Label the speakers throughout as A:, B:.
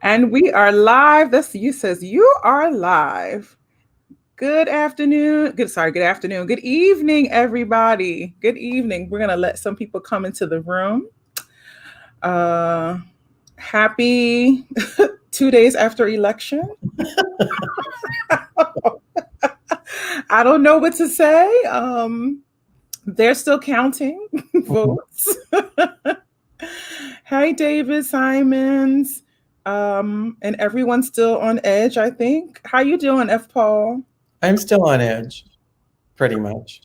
A: And we are live. That's you says you are live. Good afternoon. Good afternoon. Good evening, everybody. Good evening. We're gonna let some people come into the room. Uh happy 2 days after election. I don't know what to say. They're still counting votes. Hi, David Simons. And everyone's still on edge, I think. How you doing, F. Paul?
B: I'm still on edge, pretty much.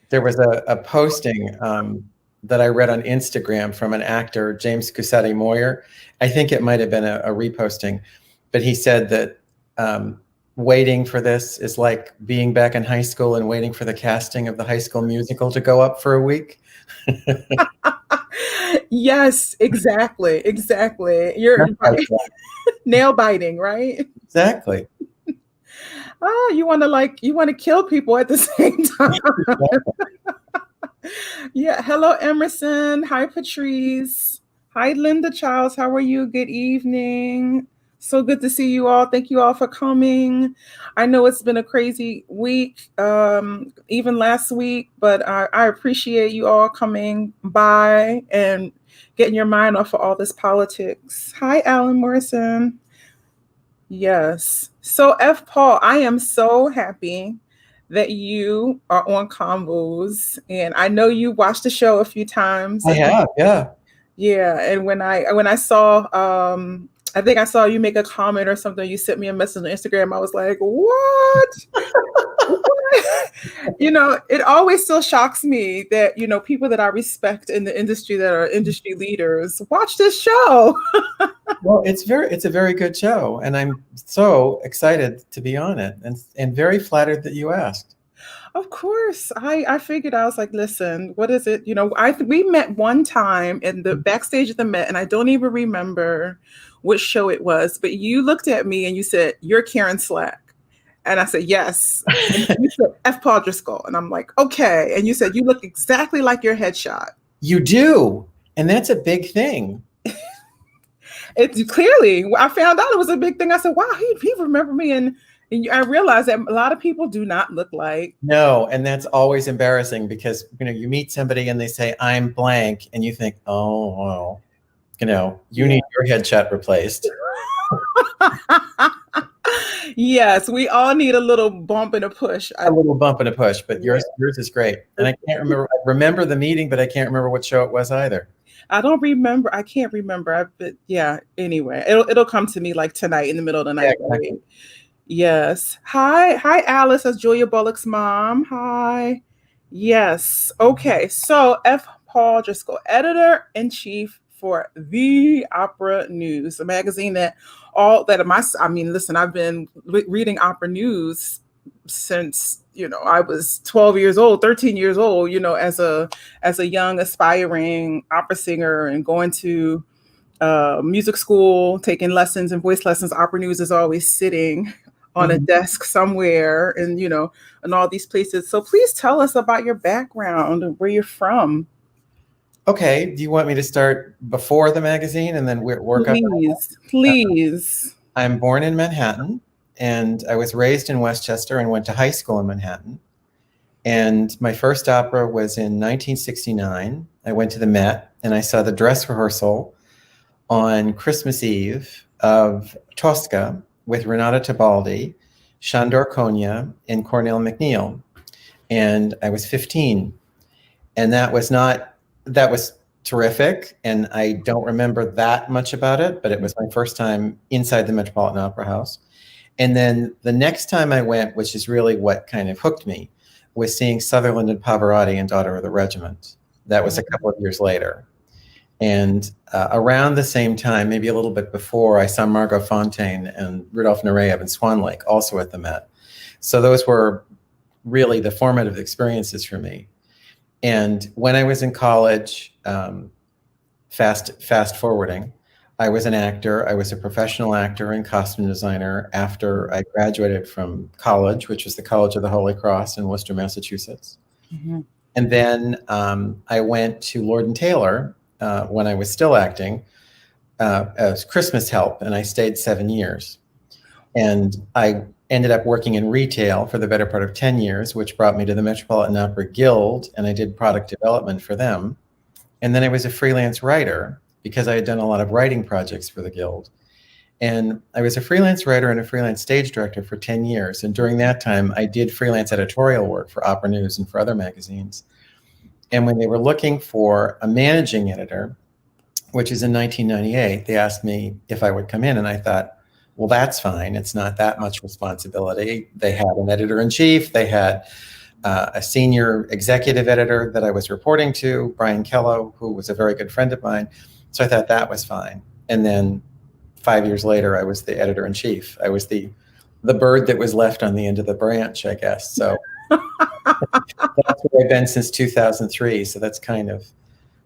B: There was a posting that I read on Instagram from an actor, James Cussetti Moyer. I think it might have been a reposting, but he said that waiting for this is like being back in high school and waiting for the casting of the High School Musical to go up for a week.
A: Yes, exactly. Exactly. You're nail biting, right?
B: Exactly.
A: Oh, you want to kill people at the same time. Yeah. Hello, Emerson. Hi, Patrice. Hi, Linda Childs. How are you? Good evening. So good to see you all. Thank you all for coming. I know it's been a crazy week, even last week, but I appreciate you all coming by and getting your mind off of all this politics. Hi, Alan Morrison. Yes. So, F. Paul, I am so happy that you are on Convos, and I know you watched the show a few times.
B: I have, yeah.
A: Yeah, and when I saw, I think I saw you make a comment or something. You sent me a message on Instagram. I was like, "What?" It always still shocks me that people that I respect in the industry that are industry leaders watch this show.
B: Well, it's a very good show, and I'm so excited to be on it, and very flattered that you asked.
A: Of course, I figured. I was like, listen, what is it? We met one time in the backstage at the Met, and I don't even remember which show it was. But you looked at me and you said, "You're Karen Slack," and I said, "Yes." And you said, "F. Paul Driscoll," and I'm like, "Okay." And you said, "You look exactly like your headshot."
B: You do, and that's a big thing.
A: It's clearly, I found out it was a big thing. I said, "Wow, he remembered me," and I realized that a lot of people do not look like.
B: No, and that's always embarrassing because you meet somebody and they say I'm blank, and you think, oh well, you need your headshot replaced.
A: Yes, we all need a little bump and a push.
B: A little bump and a push, but yours is great. And I can't remember. I remember the meeting, but I can't remember what show it was either.
A: I don't remember. I can't remember. But yeah. Anyway, it'll come to me like tonight in the middle of the night.
B: Yeah, exactly.
A: Right? Yes. Hi, Alice. That's Julia Bullock's mom. Hi. Yes. Okay. So F. Paul Driscoll, editor in chief for the Opera News, a magazine that listen, I've been reading Opera News since I was 12 years old, 13 years old, as a young aspiring opera singer and going to music school, taking lessons and voice lessons. Opera News is always sitting on a desk somewhere and in all these places. So please tell us about your background and where you're from.
B: Okay, do you want me to start before the magazine and then work up?
A: Please.
B: I'm born in Manhattan, and I was raised in Westchester and went to high school in Manhattan. And my first opera was in 1969. I went to the Met and I saw the dress rehearsal on Christmas Eve of Tosca with Renata Tebaldi, Shandor Konya, and Cornell McNeil. And I was 15. And that was terrific. And I don't remember that much about it, but it was my first time inside the Metropolitan Opera House. And then the next time I went, which is really what kind of hooked me, was seeing Sutherland and Pavarotti in Daughter of the Regiment. That was a couple of years later. And around the same time, maybe a little bit before, I saw Margot Fonteyn and Rudolf Nureyev in Swan Lake, also at the Met. So those were really the formative experiences for me. And when I was in college, fast forwarding, I was an actor. I was a professional actor and costume designer after I graduated from college, which was the College of the Holy Cross in Worcester, Massachusetts. Mm-hmm. And then I went to Lord and Taylor when I was still acting as Christmas help, and I stayed 7 years. And I ended up working in retail for the better part of 10 years, which brought me to the Metropolitan Opera Guild, and I did product development for them. And then I was a freelance writer because I had done a lot of writing projects for the Guild. And I was a freelance writer and a freelance stage director for 10 years. And during that time, I did freelance editorial work for Opera News and for other magazines. And when they were looking for a managing editor, which is in 1998, they asked me if I would come in. And I thought, well, that's fine. It's not that much responsibility. They had an editor-in-chief. They had a senior executive editor that I was reporting to, Brian Kello, who was a very good friend of mine. So I thought that was fine. And then 5 years later, I was the editor-in-chief. I was the bird that was left on the end of the branch, I guess. So that's where I've been since 2003. So that's kind of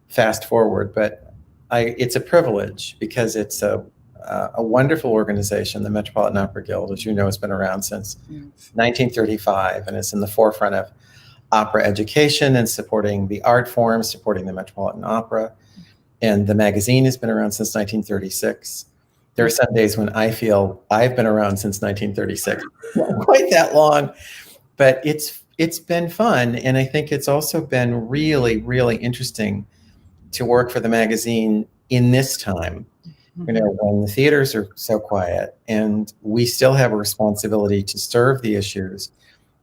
B: fast forward. But it's a privilege because it's a wonderful organization. The Metropolitan Opera Guild, as you know, has been around since 1935, and it's in the forefront of opera education and supporting the art form, supporting the Metropolitan Opera. And the magazine has been around since 1936. There are some days when I feel I've been around since 1936. Not quite that long, but it's been fun. And I think it's also been really, really interesting to work for the magazine in this time, you know, when the theaters are so quiet and we still have a responsibility to serve the issues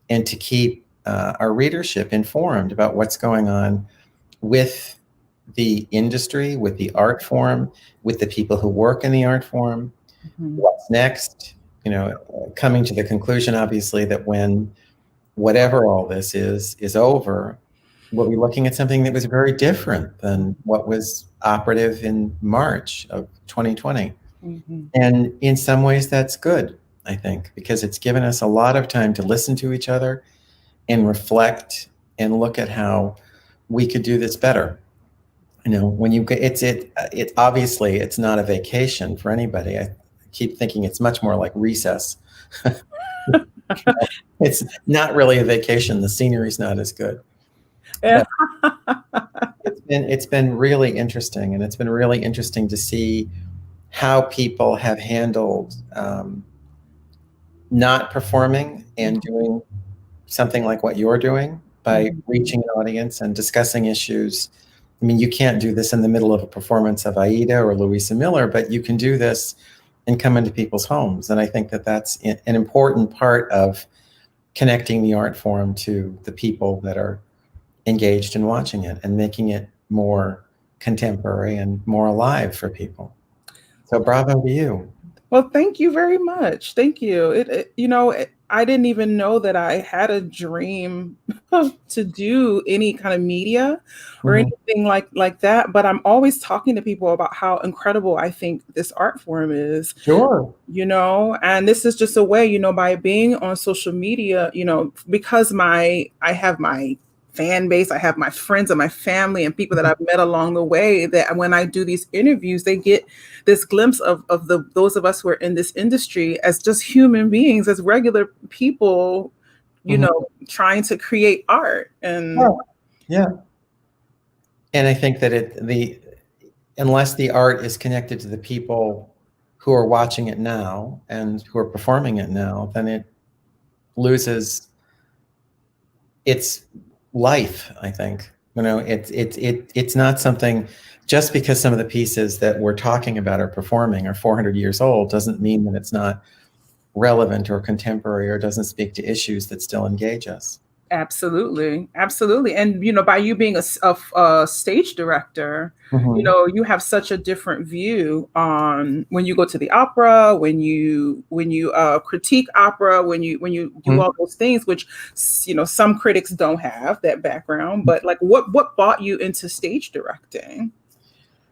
B: and to keep our readership informed about what's going on with the industry, with the art form, with the people who work in the art form. What's next? You know, coming to the conclusion, obviously, that when whatever all this is over, we'll be looking at something that was very different than what was operative in March of 2020. And in some ways that's good, I think, because it's given us a lot of time to listen to each other and reflect and look at how we could do this better. You know, when you get it obviously it's not a vacation for anybody. I keep thinking it's much more like recess. It's not really a vacation. The scenery's not as good.
A: Yeah.
B: It's been really interesting, and it's been really interesting to see how people have handled not performing and doing something like what you're doing by reaching an audience and discussing issues. I mean, you can't do this in the middle of a performance of Aida or Louisa Miller, but you can do this and come into people's homes. And I think that that's an important part of connecting the art form to the people that are engaged in watching it and making it more contemporary and more alive for people. So bravo to you.
A: Well, thank you very much. Thank you. I didn't even know that I had a dream to do any kind of media or anything like that. But I'm always talking to people about how incredible I think this art form is.
B: Sure.
A: You know, and this is just a way, you know, by being on social media, you know, because I have my fan base, I have my friends and my family and people that I've met along the way, that when I do these interviews, they get this glimpse of those of us who are in this industry as just human beings, as regular people, you know, trying to create art. And
B: yeah. And I think that unless the art is connected to the people who are watching it now and who are performing it now, then it loses its life, I think. You know, it's not something, just because some of the pieces that we're talking about or performing are 400 years old doesn't mean that it's not relevant or contemporary or doesn't speak to issues that still engage us.
A: Absolutely. And, you know, by you being a stage director, you know, you have such a different view on when you go to the opera, when you critique opera, when you do all those things, which, you know, some critics don't have that background. But like, what brought you into stage directing?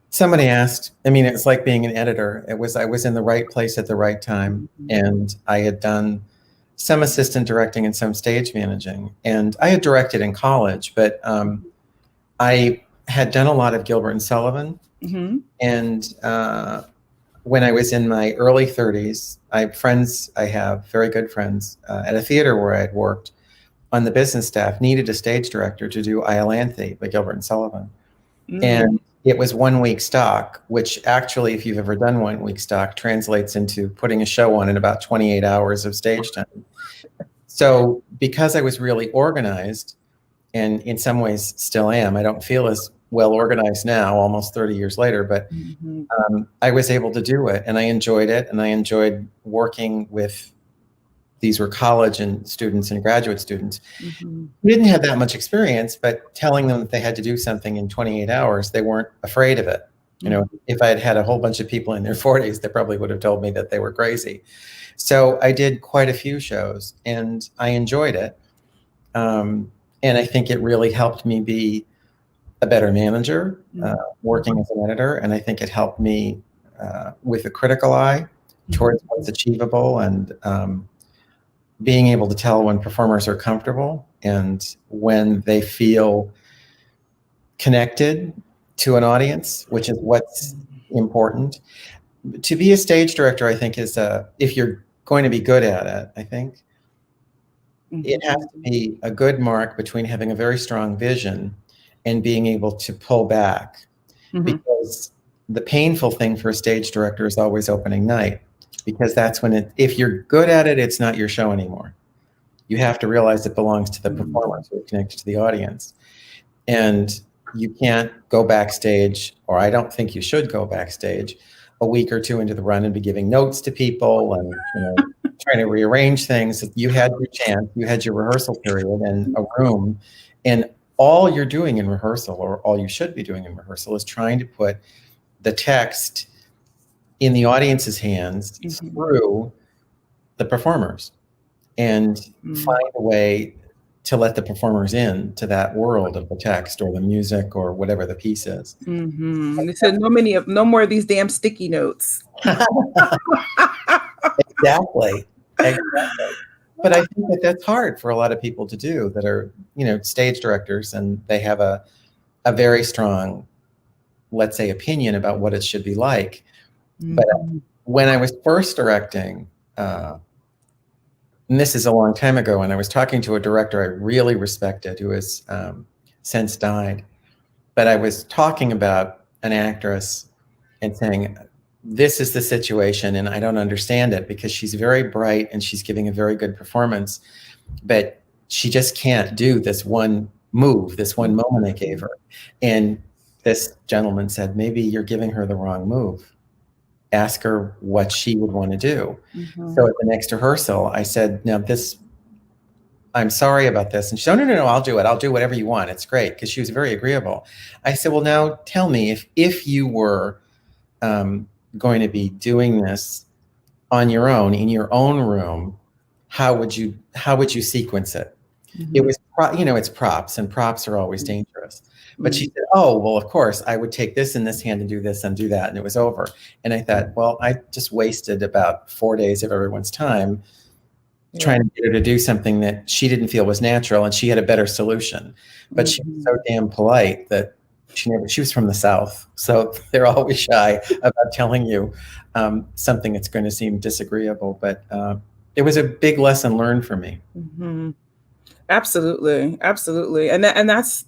B: Somebody asked. I mean, it's like being an editor. I was in the right place at the right time, and I had done some assistant directing and some stage managing. And I had directed in college, but I had done a lot of Gilbert and Sullivan. And when I was in my early 30s, I have very good friends at a theater where I had worked on the business staff, needed a stage director to do Iolanthe by Gilbert and Sullivan. And it was 1 week stock, which actually, if you've ever done 1 week stock, translates into putting a show on in about 28 hours of stage time. So because I was really organized, and in some ways still am, I don't feel as well organized now, almost 30 years later, but I was able to do it, and I enjoyed it, and I enjoyed working with, these were college and students and graduate students who didn't have that much experience, but telling them that they had to do something in 28 hours, they weren't afraid of it. You know, if I had had a whole bunch of people in their 40s, they probably would have told me that they were crazy. So I did quite a few shows, and I enjoyed it. And I think it really helped me be a better manager, working as an editor. And I think it helped me with a critical eye towards what's achievable, and being able to tell when performers are comfortable and when they feel connected to an audience, which is what's important. To be a stage director, I think, is if you're going to be good at it, I think it has to be a good mark between having a very strong vision and being able to pull back. Because the painful thing for a stage director is always opening night, because that's when if you're good at it, it's not your show anymore. You have to realize it belongs to the performers who are connected to the audience. And you can't go backstage, or I don't think you should go backstage a week or two into the run and be giving notes to people and, you know, trying to rearrange things. You had your chance, you had your rehearsal period and a room, and all you're doing in rehearsal, or all you should be doing in rehearsal, is trying to put the text in the audience's hands through the performers, and find a way to let the performers in to that world of the text or the music or whatever the piece is.
A: They said no more of these damn sticky notes.
B: Exactly. But I think that that's hard for a lot of people to do that are, you know, stage directors, and they have a very strong, let's say, opinion about what it should be like. But when I was first directing, and this is a long time ago, and I was talking to a director I really respected who has since died, but I was talking about an actress and saying, this is the situation, and I don't understand it, because she's very bright and she's giving a very good performance, but she just can't do this one move, this one moment I gave her. And this gentleman said, maybe you're giving her the wrong move. Ask her what she would want to do. So at the next rehearsal, I said, now I'm sorry about this. And she said, no, I'll do it. I'll do whatever you want. It's great, because she was very agreeable. I said, well, now tell me, if you were going to be doing this on your own, in your own room, how would you sequence it? It was, it's props, and props are always dangerous. But she said, oh, well, of course, I would take this in this hand and do this and do that. And it was over. And I thought, well, I just wasted about 4 days of everyone's time trying to get her to do something that she didn't feel was natural, and she had a better solution. But she was so damn polite that she was from the South, so they're always shy about telling you something that's going to seem disagreeable. But it was a big lesson learned for me.
A: Absolutely. And that's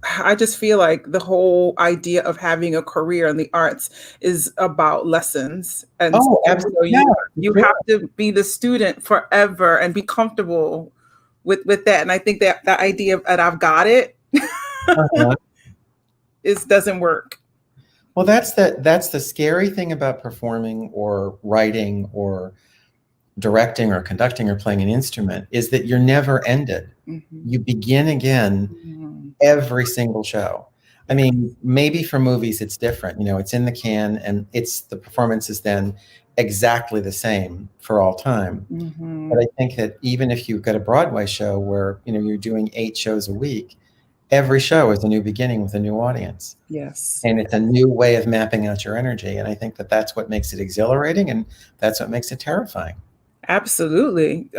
A: I just feel like the whole idea of having a career in the arts is about lessons. And
B: absolutely.
A: You have to be the student forever and be comfortable with that. And I think that idea that I've got it doesn't work.
B: Well, that's the scary thing about performing or writing or directing or conducting or playing an instrument, is that you're never ended. You begin again every single show. I mean, maybe for movies it's different. It's in the can, and the performance is then exactly the same for all time. But I think that even if you've got a Broadway show where you're doing 8 shows a week, every show is a new beginning with a new audience.
A: Yes.
B: And it's a new way of mapping out your energy. And I think that that's what makes it exhilarating, and that's what makes it terrifying.
A: Absolutely.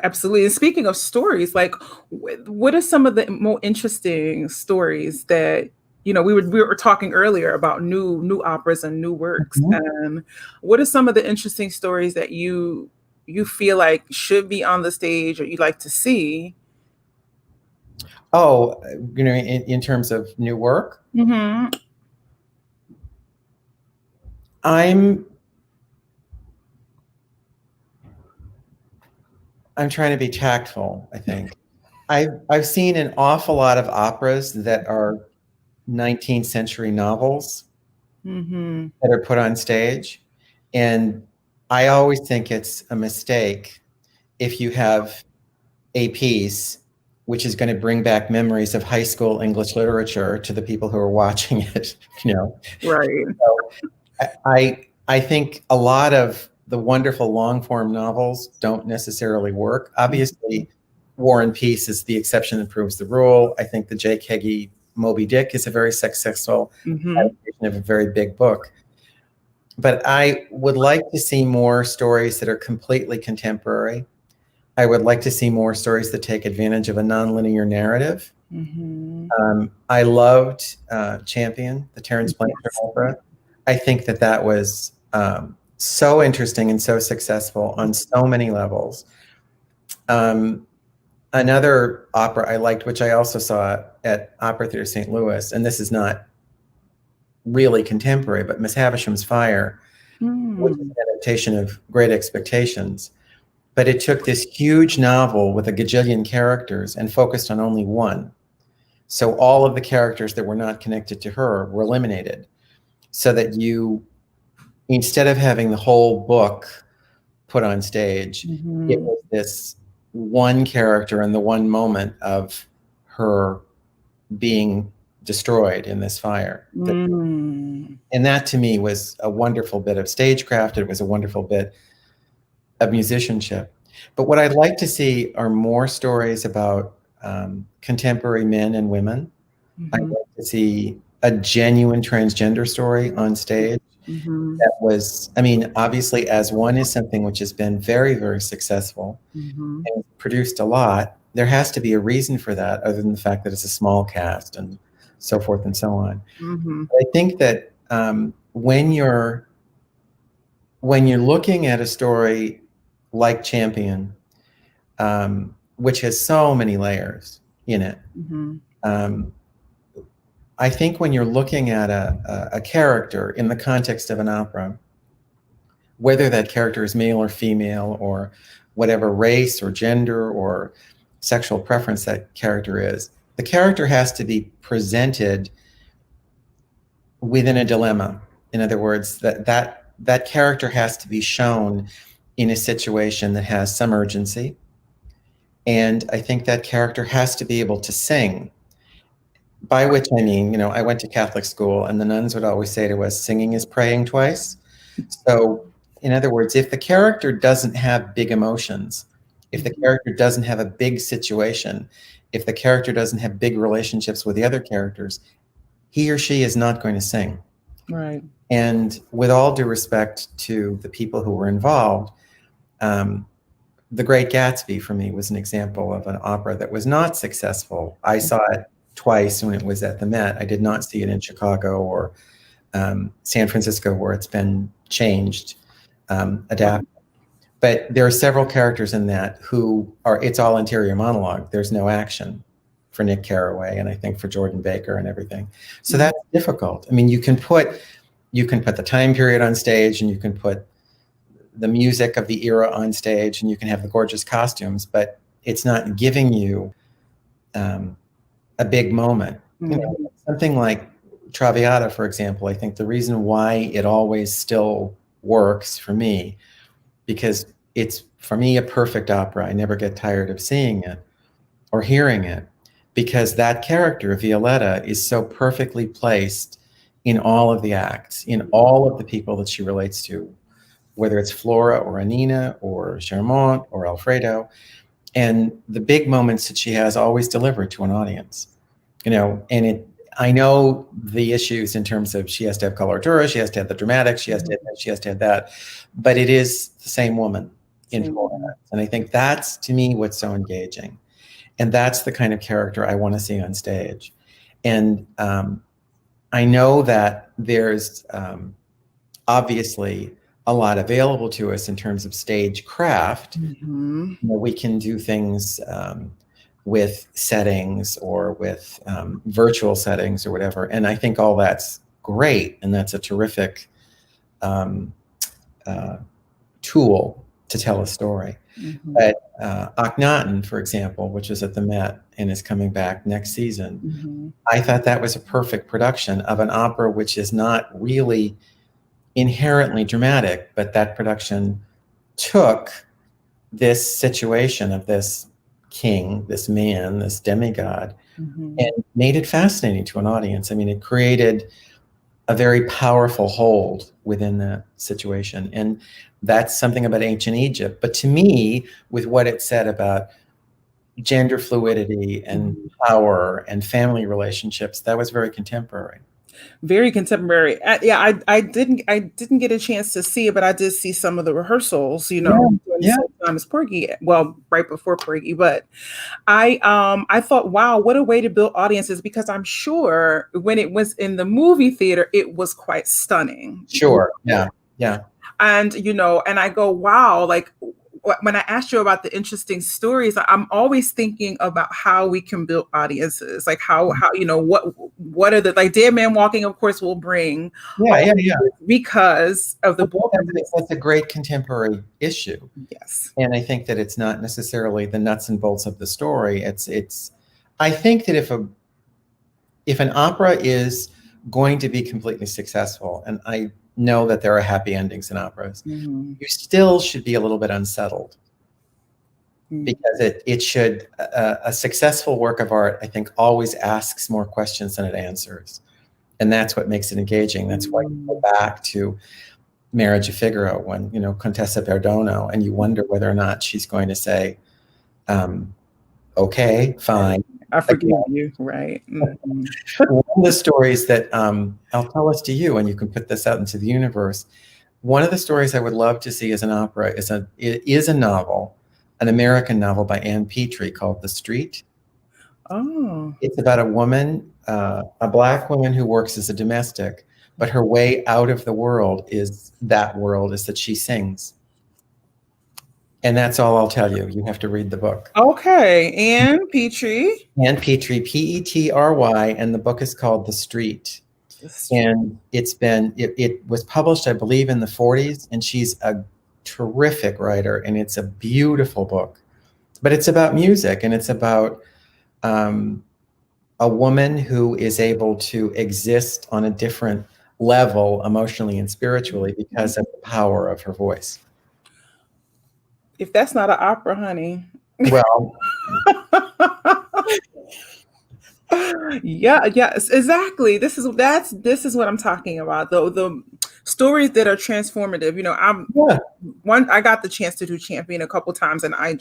A: Absolutely. And speaking of stories, like, what are some of the more interesting stories that, we were talking earlier about new operas and new works. And what are some of the interesting stories that you feel like should be on the stage or you'd like to see?
B: Oh, in terms of new work? I'm trying to be tactful, I think. I've seen an awful lot of operas that are 19th century novels
A: Mm-hmm.
B: that are put on stage. And I always think it's a mistake if you have a piece which is going to bring back memories of high school English literature to the people who are watching it, you know.
A: Right.
B: So I think a lot of the wonderful long form novels don't necessarily work. Obviously, War and Peace is the exception that proves the rule. I think the J. Keggy Moby Dick is a very successful
A: Mm-hmm.
B: adaptation of a very big book. But I would like to see more stories that are completely contemporary. I would like to see more stories that take advantage of a nonlinear narrative.
A: Mm-hmm.
B: I loved Champion, the Terence Blanchard
A: Yes.
B: opera. I think that that was so interesting and so successful on so many levels. Um, Another opera I liked, which I also saw at Opera Theater St. Louis, and this is not really contemporary, but Miss Havisham's Fire, which is
A: Mm.
B: an adaptation of Great Expectations. But it took this huge novel with a gajillion characters and focused on only one. So all of the characters that were not connected to her were eliminated, so that you, instead of having the whole book put on stage, it
A: Mm-hmm.
B: was this one character and the one moment of her being destroyed in this fire.
A: Mm.
B: And that to me was a wonderful bit of stagecraft. It was a wonderful bit of musicianship. But what I'd like to see are more stories about contemporary men and women. I'd
A: Mm-hmm.
B: like to see a genuine transgender story on stage
A: Mm-hmm.
B: that was, I mean, obviously, As One is something which has been very, very successful
A: Mm-hmm.
B: and produced a lot. There has to be a reason for that, other than the fact that it's a small cast and so forth and so on.
A: Mm-hmm.
B: I think that when you're looking at a story like Champion, which has so many layers in it,
A: Mm-hmm.
B: um, I think when you're looking at a character in the context of an opera, whether that character is male or female or whatever race or gender or sexual preference that character is, the character has to be presented within a dilemma. In other words, that character has to be shown in a situation that has some urgency. And I think that character has to be able to sing, by which I mean, I went to Catholic school and the nuns would always say to us, singing is praying twice. So, in other words, if the character doesn't have big emotions, if the character doesn't have a big situation, if the character doesn't have big relationships with the other characters, he or she is not going to sing.
A: Right.
B: And with all due respect to the people who were involved, um, The Great Gatsby for me was an example of an opera that was not successful. I saw it twice when it was at the Met. I did not see it in Chicago or San Francisco, where it's been changed, adapted. But there are several characters in that who are, it's all interior monologue. There's no action for Nick Carraway and I think for Jordan Baker and everything. So that's difficult. I mean, you can put the time period on stage and you can put the music of the era on stage and you can have the gorgeous costumes, but it's not giving you a big moment. Something like Traviata, for example, I think the reason why it always still works for me, because it's, for me, a perfect opera. I never get tired of seeing it or hearing it, because that character, Violetta, is so perfectly placed in all of the acts, in all of the people that she relates to, whether it's Flora or Anina or Charmant or Alfredo. And the big moments that she has always delivered to an audience, and I know the issues in terms of she has to have coloratura, she has to have the dramatics, she has to have that, she has to have that, but it is the same woman in four acts. And I think that's, to me, what's so engaging. And that's the kind of character I want to see on stage. And I know that there's obviously a lot available to us in terms of stage craft. We can do things with settings or with virtual settings or whatever. And I think all that's great. And that's a terrific um, tool to tell a story.
A: Mm-hmm.
B: But Akhenaten, for example, which is at the Met and is coming back next season,
A: Mm-hmm.
B: I thought that was a perfect production of an opera which is not really inherently dramatic, but that production took this situation of this king, this man, this demigod,
A: Mm-hmm.
B: and made it fascinating to an audience. I mean, it created a very powerful hold within that situation. And that's something about ancient Egypt. But to me, with what it said about gender fluidity and power and family relationships, that was very contemporary.
A: Very contemporary. Yeah, I didn't get a chance to see it, but I did see some of the rehearsals,
B: Yeah,
A: during the
B: yeah,
A: same time as Porgy. Well, right before Porgy, but I thought, wow, what a way to build audiences, because I'm sure when it was in the movie theater, it was quite stunning.
B: sure. Yeah, yeah.
A: And and I go, wow, like when I asked you about the interesting stories, I'm always thinking about how we can build audiences, like how what are the, like, Dead Man Walking, of course, will bring
B: Yeah, yeah, yeah.
A: because of the book.
B: That's a great contemporary issue.
A: Yes.
B: And I think that it's not necessarily the nuts and bolts of the story. I think that if an opera is going to be completely successful, and I know that there are happy endings in operas,
A: Mm-hmm.
B: you still should be a little bit unsettled, because it should, a successful work of art, I think, always asks more questions than it answers. And that's what makes it engaging. That's why you go back to Marriage of Figaro, when, Contessa Perdono, and you wonder whether or not she's going to say, okay, fine.
A: I forgive you, right? Mm-hmm.
B: One of the stories that I'll tell us to you, and you can put this out into the universe. One of the stories I would love to see as an opera is a novel, an American novel by Ann Petrie called The Street.
A: Oh.
B: It's about a woman, a Black woman who works as a domestic, but her way out of the world is that she sings. And that's all I'll tell you. You have to read the book.
A: Okay. Ann Petrie.
B: Ann Petrie, Petry, and the book is called The Street. And it was published, I believe, in the 40s, and she's a terrific writer, and it's a beautiful book. But it's about music, and it's about a woman who is able to exist on a different level emotionally and spiritually because of the power of her voice.
A: If that's not an opera, honey.
B: Well,
A: Yeah, yes, exactly. This is what I'm talking about. The stories that are transformative. I got the chance to do Champion a couple times, and I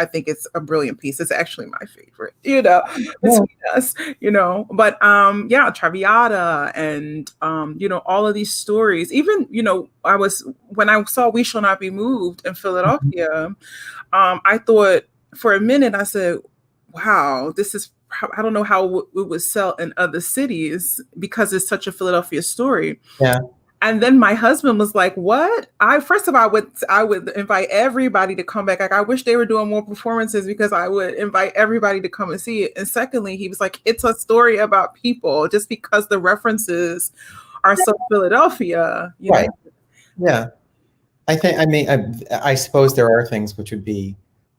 A: think it's a brilliant piece. It's actually my favorite, between us, But Traviata and all of these stories. Even, when I saw We Shall Not Be Moved in Philadelphia, I thought for a minute, I said, wow, this is, I don't know how it would sell in other cities because it's such a Philadelphia story.
B: Yeah.
A: And then my husband was like, what? First of all, I would invite everybody to come back. Like, I wish they were doing more performances, because I would invite everybody to come and see it. And secondly, he was like, it's a story about people, just because the references are so Philadelphia,
B: Right. Yeah. I suppose there are things which would be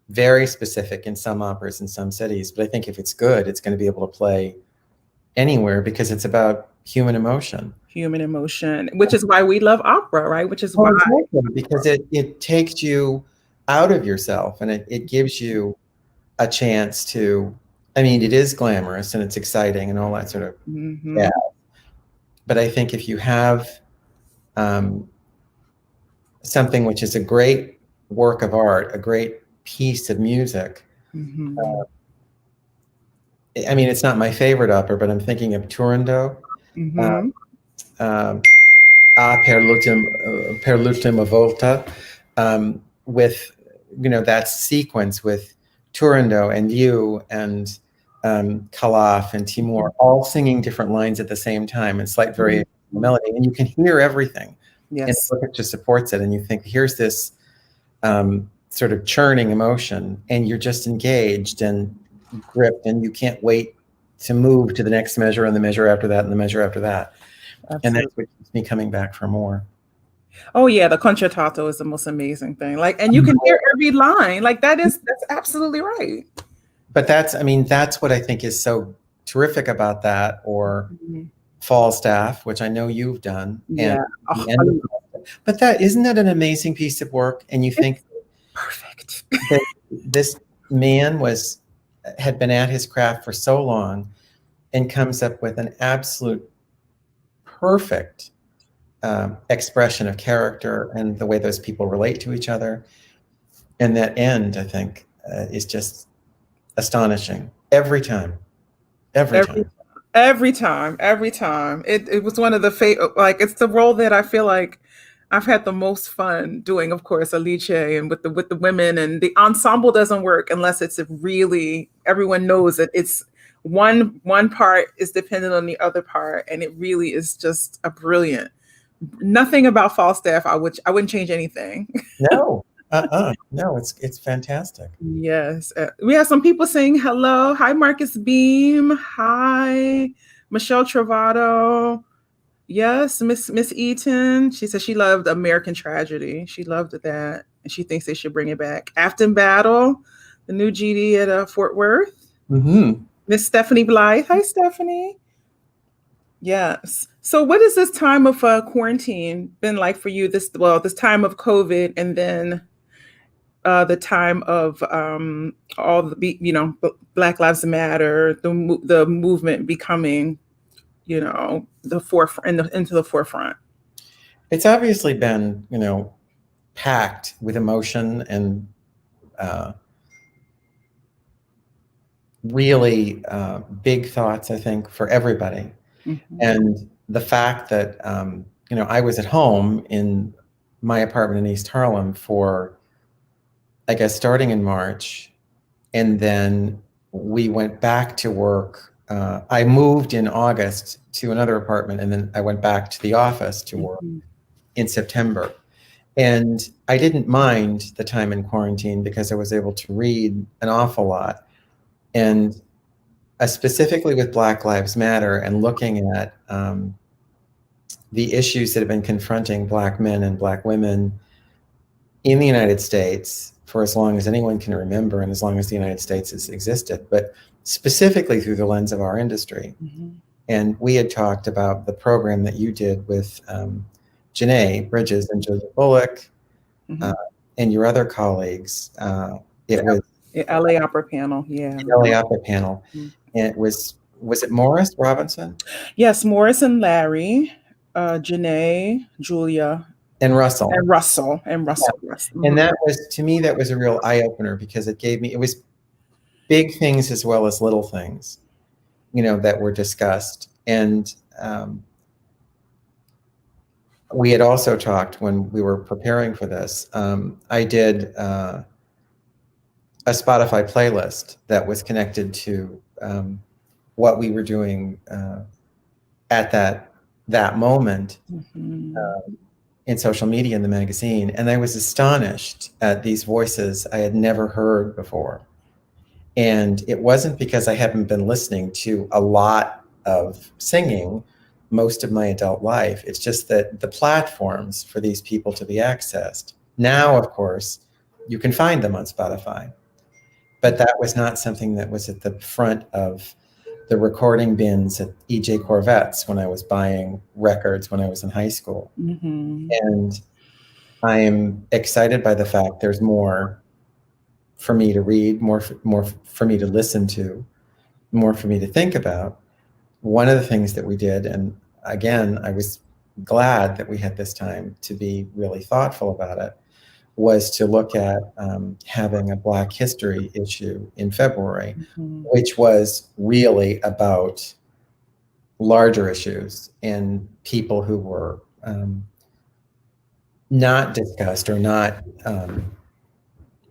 B: very specific in some operas in some cities, but I think if it's good, it's going to be able to play anywhere, because it's about human emotion.
A: Which is why we love opera, right? Which is why.
B: Because it takes you out of yourself, and it gives you a chance to, it is glamorous and it's exciting and all that sort of jazz. But I think if you have something which is a great work of art, a great piece of music. It's not my favorite opera, but I'm thinking of Turandot. Per l'ultima volta, with that sequence with Turandot and you and Calaf and Timur all singing different lines at the same time, and slight variation in melody, and you can hear everything.
A: Yes.
B: And the orchestra supports it, and you think, here's this sort of churning emotion, and you're just engaged and gripped, and you can't wait to move to the next measure and the measure after that and the measure after that. Absolutely. And that's what keeps me coming back for more.
A: Oh yeah, the concertato is the most amazing thing. Like, and you can hear every line. Like that's absolutely right.
B: But that's what I think is so terrific about that, or
A: Mhm.
B: Falstaff, which I know you've done, and
A: Yeah.
B: the
A: Oh,
B: end of Falstaff. But that isn't that an amazing piece of work? And you think
A: it's perfect.
B: that this man had been at his craft for so long and comes up with an absolute perfect expression of character and the way those people relate to each other. And that end, I think, is just astonishing every time. Every
A: Every
B: time.
A: every time. It was one of the like it's the role that I feel like I've had the most fun doing, of course, Alice and with the women, and the ensemble doesn't work unless it's a really everyone knows that it's one part is dependent on the other part, and it really is just a brilliant. Nothing about Falstaff I wouldn't change anything.
B: No, no, it's fantastic.
A: Yes. We have some people saying hello. Hi, Marcus Beam. Hi, Michelle Travato. Yes, Miss Eaton. She said she loved American Tragedy. She loved that. And she thinks they should bring it back. Afton Battle, the new GD at Fort Worth.
B: Mm-hmm.
A: Miss Stephanie Blythe. Hi, Stephanie. Yes. So, what has this time of quarantine been like for you? This time of COVID, and then the time of all the Black Lives Matter, the movement becoming the forefront into the forefront.
B: It's obviously been, packed with emotion and really big thoughts, I think, for everybody.
A: Mm-hmm.
B: And the fact that, I was at home in my apartment in East Harlem for, I guess, starting in March. And then we went back to work. I moved in August to another apartment, and then I went back to the office to work
A: Mm-hmm.
B: in September. And I didn't mind the time in quarantine because I was able to read an awful lot. And specifically with Black Lives Matter and looking at the issues that have been confronting Black men and Black women in the United States for as long as anyone can remember and as long as the United States has existed, but specifically through the lens of our industry.
A: Mm-hmm.
B: And we had talked about the program that you did with Janae Bridges and Joseph Bullock,
A: Mm-hmm.
B: and your other colleagues. It was
A: LA Opera Panel, yeah.
B: the LA Opera Panel,
A: Mm-hmm.
B: and was it Morris Robinson?
A: Yes, Morris and Larry, Janae, Julia,
B: And Russell.
A: and Russell, Yes.
B: Mm-hmm. And that was, to me, that was a real eye opener because it was big things as well as little things, that were discussed. And we had also talked when we were preparing for this. I did a Spotify playlist that was connected to what we were doing at that moment.
A: Mm-hmm.
B: In social media in the magazine, and I was astonished at these voices I had never heard before. And it wasn't because I haven't been listening to a lot of singing most of my adult life. It's just that the platforms for these people to be accessed now, of course, you can find them on Spotify, but that was not something that was at the front of the recording bins at EJ Corvettes when I was buying records when I was in high school.
A: Mm-hmm.
B: And I am excited by the fact there's more for me to read, more for me to listen to, more for me to think about. One of the things that we did, and again, I was glad that we had this time to be really thoughtful about it, was to look at having a Black History issue in February,
A: Mm-hmm.
B: which was really about larger issues and people who were not discussed or not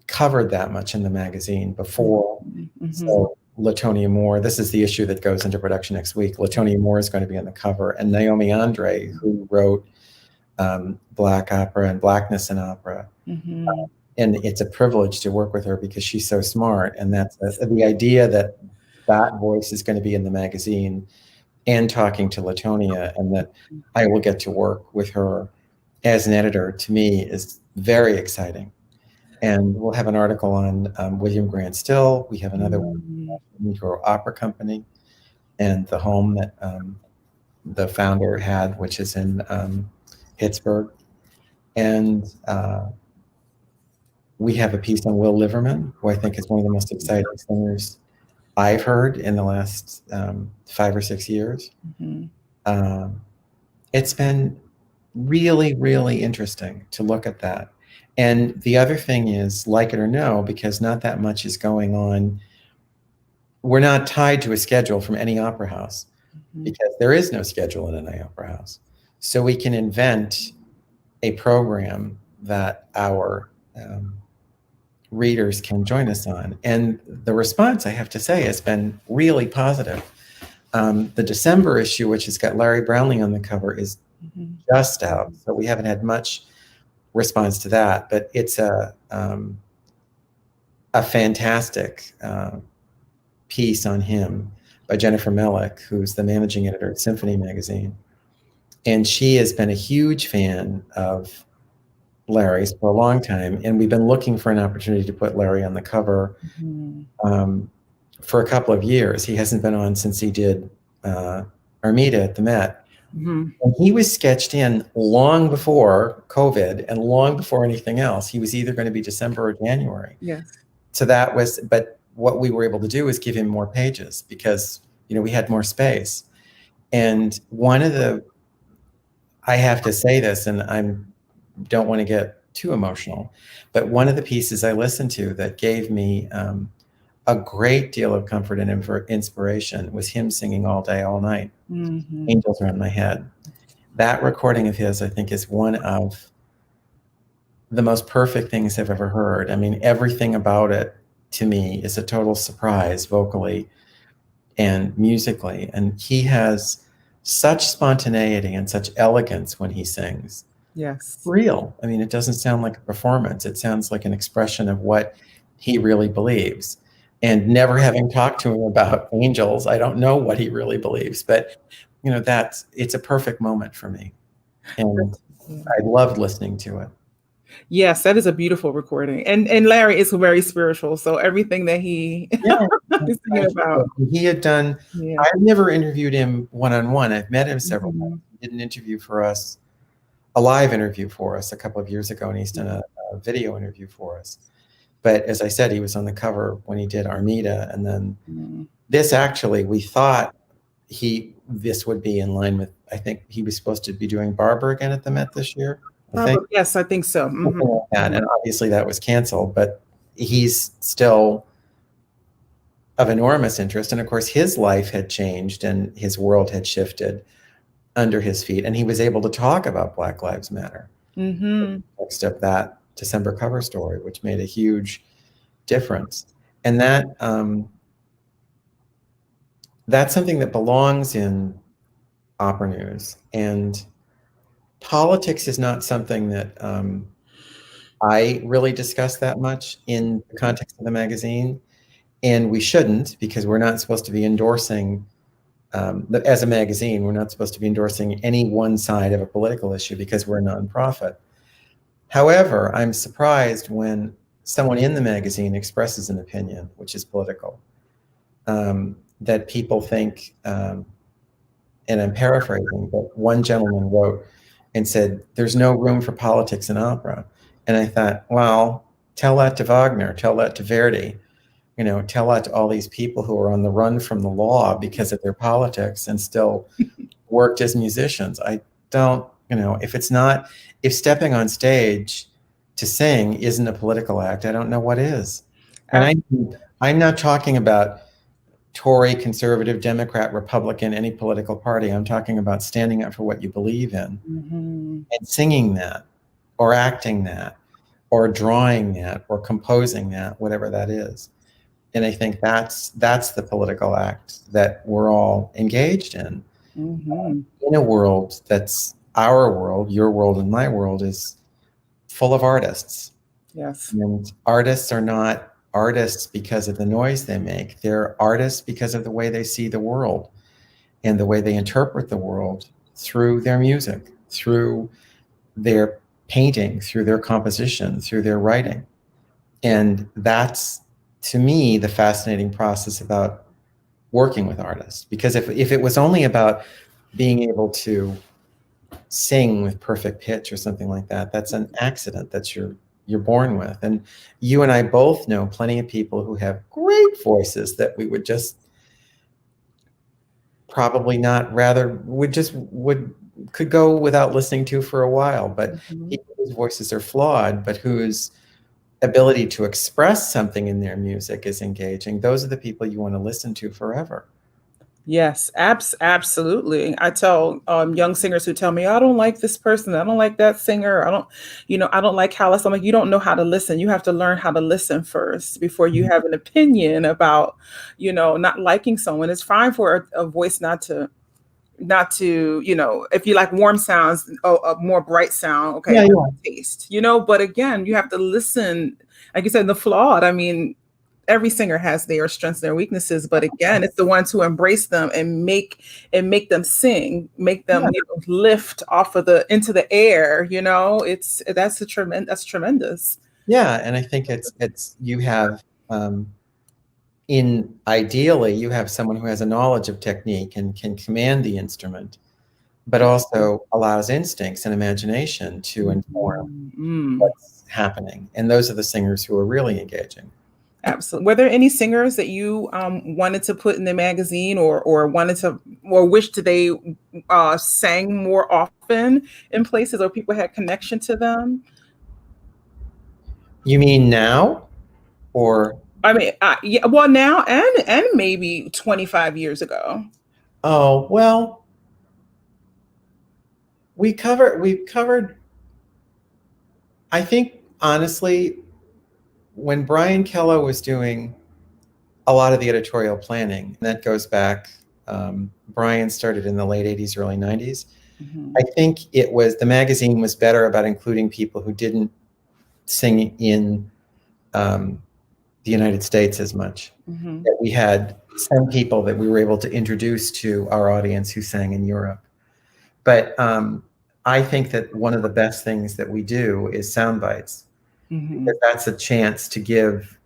B: covered that much in the magazine before.
A: Mm-hmm.
B: So Latonia Moore, this is the issue that goes into production next week. Latonia Moore is going to be on the cover, and Naomi Andre, who wrote Black Opera and Blackness in Opera.
A: Mm-hmm.
B: And it's a privilege to work with her because she's so smart. And that's the idea that that voice is going to be in the magazine and talking to Latonia, and that I will get to work with her as an editor, to me, is very exciting. And we'll have an article on William Grant Still. We have another one,
A: Mm,
B: Negro Opera Company, and the home that the founder had, which is in Pittsburgh. And we have a piece on Will Liverman, who I think is one of the most exciting singers I've heard in the last 5 or 6 years.
A: mhm.
B: It's been really, really interesting to look at that. And the other thing is, like it or no, because not that much is going on, we're not tied to a schedule from any opera house
A: Mhm.
B: because there is no schedule in any opera house. So we can invent a program that our readers can join us on. And the response, I have to say, has been really positive. The December issue, which has got Larry Brownlee on the cover, is
A: Mhm.
B: just out. So we haven't had much response to that, but it's a fantastic piece on him by Jennifer Mellick, who's the managing editor at Symphony Magazine. And she has been a huge fan of Larry's for a long time. And we've been looking for an opportunity to put Larry on the cover
A: Mhm.
B: for a couple of years. He hasn't been on since he did Armida at the Met.
A: Mhm.
B: And he was sketched in long before COVID and long before anything else. He was either going to be December or January.
A: Yes.
B: So that was, but what we were able to do is give him more pages because, we had more space. And one of the, I have to say this, and I don't want to get too emotional, but one of the pieces I listened to that gave me a great deal of comfort and inspiration was him singing All Day, All Night,
A: Mhm.
B: Angels Around My Head. That recording of his, I think, is one of the most perfect things I've ever heard. I mean, everything about it to me is a total surprise vocally and musically. And he has such spontaneity and such elegance when he sings.
A: Yes.
B: Real. I mean, it doesn't sound like a performance. It sounds like an expression of what he really believes. And never having talked to him about angels, I don't know what he really believes, but it's a perfect moment for me. And
A: Yeah.
B: I loved listening to it.
A: Yes, that is a beautiful recording. And Larry is very spiritual, so everything that he
B: Yeah,
A: is thinking about.
B: he had done.
A: Yeah.
B: I've never interviewed him one-on-one. I've met him several times.
A: Mhm.
B: He did an interview for us, a live interview for us a couple of years ago, and he's done a video interview for us. But as I said, he was on the cover when he did Armida, and then
A: Mhm.
B: this actually, we thought this would be in line with. I think he was supposed to be doing Barbara again at the Met this year. I think
A: Probably, yes, I think so. Mhm.
B: something like that, and obviously that was canceled. But he's still of enormous interest. And of course, his life had changed and his world had shifted under his feet. And he was able to talk about Black Lives Matter
A: Mhm.
B: next up that December cover story, which made a huge difference. And that's something that belongs in opera news. And politics is not something that I really discuss that much in the context of the magazine. And we shouldn't, because we're not supposed to be endorsing as a magazine, we're not supposed to be endorsing any one side of a political issue because we're a nonprofit. However, I'm surprised when someone in the magazine expresses an opinion which is political, that people think, and I'm paraphrasing, but one gentleman wrote and said, "There's no room for politics in opera." And I thought, well, tell that to Wagner, tell that to Verdi, tell that to all these people who are on the run from the law because of their politics and still worked as musicians. I don't, if stepping on stage to sing isn't a political act, I don't know what is. And I'm not talking about Tory, conservative, Democrat, Republican, any political party. I'm talking about standing up for what you believe in
A: Mhm.
B: and singing that or acting that or drawing that or composing that, whatever that is. And I think that's the political act that we're all engaged
A: Mhm.
B: in a world that's our world, your world, and my world is full of artists.
A: Yes.
B: And artists are not artists because of the noise they make. They're artists because of the way they see the world and the way they interpret the world through their music, through their painting, through their composition, through their writing. And that's, to me, the fascinating process about working with artists. Because if it was only about being able to sing with perfect pitch or something like that, that's an accident that you're born with. And you and I both know plenty of people who have great voices that we would just probably not, rather would could go without listening to for a while, but people whose voices are flawed, but whose ability to express something in their music is engaging. Those are the people you want to listen to forever.
A: Yes, absolutely. I tell young singers who tell me, I don't like this person, I don't like that singer, I don't like how I'm like, you don't know how to listen. You have to learn how to listen first before you have an opinion about, not liking someone. It's fine for a voice not to, if you like warm sounds, a more bright sound, okay,
B: Yeah,
A: taste, but again, you have to listen, like you said, the flawed. I mean, every singer has their strengths and their weaknesses, but again, it's the ones who embrace them and make them sing, make them lift off of the into the air. That's tremendous.
B: Yeah, and I think it's you have ideally you have someone who has a knowledge of technique and can command the instrument, but also allows instincts and imagination to inform what's happening. And those are the singers who are really engaging.
A: Absolutely. Were there any singers that you wanted to put in the magazine, or wanted to, or wished they sang more often in places, or people had connection to them?
B: You mean now, or?
A: I mean, yeah, well, now and maybe 25 years ago.
B: Oh, well, we've covered. I think honestly, when Brian Kello was doing a lot of the editorial planning, and that goes back. Brian started in the late '80s, early '90s. I think the magazine was better about including people who didn't sing in the United States as much. That we had some people that we were able to introduce to our audience who sang in Europe. But I think that one of the best things that we do is sound bites, because that's a chance to give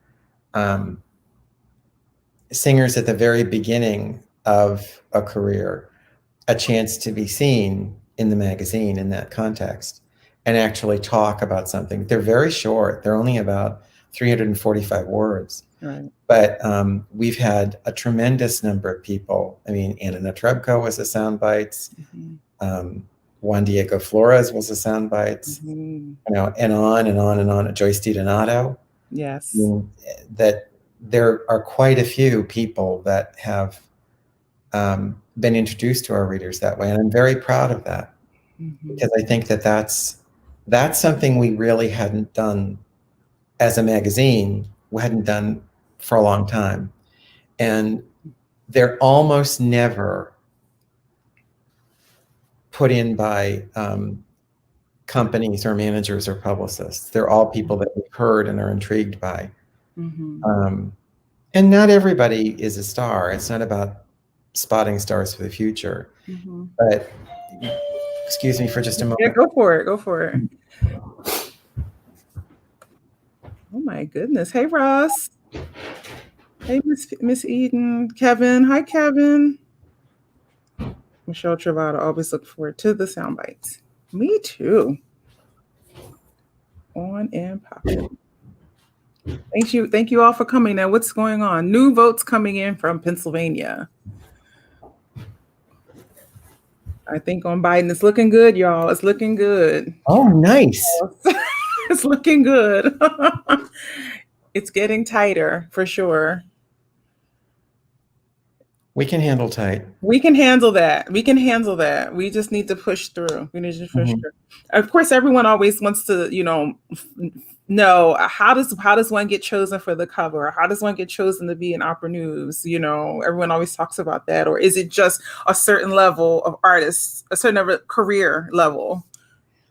B: singers at the very beginning of a career a chance to be seen in the magazine in that context and actually talk about something. They're very short. They're only about 345 words.
A: Right.
B: But we've had a tremendous number of people. I mean, Anna Netrebko was a sound bites. Juan Diego Flores was a sound bites. And on and on and on. Joyce DiDonato.
A: Yes.
B: That there are quite a few people that have been introduced to our readers that way, and I'm very proud of that, because I think that that's something we really hadn't done as a magazine. We hadn't done for a long time, and they're almost never put in by companies or managers or publicists. They're all people that we've heard and are intrigued by. And not everybody is a star. It's not about spotting stars for the future. But excuse me for just a moment.
A: Yeah, go for it. Oh my goodness. Hey, Ross. Hey, Miss Eden. Kevin. Hi, Kevin. Michelle Travato. Always look forward to the sound bites. Me too. On and popping. Thank you all for coming. Now, what's going on? New votes coming in from Pennsylvania. I think on Biden, it's looking good, y'all. It's looking good.
B: Oh, nice.
A: It's looking good. It's getting tighter for sure.
B: We can handle tight.
A: We can handle that. We just need to push through. Of course, everyone always wants to, know how does one get chosen for the cover? How does one get chosen to be in opera news? Everyone always talks about that. Or is it just a certain level of artists, a certain career level?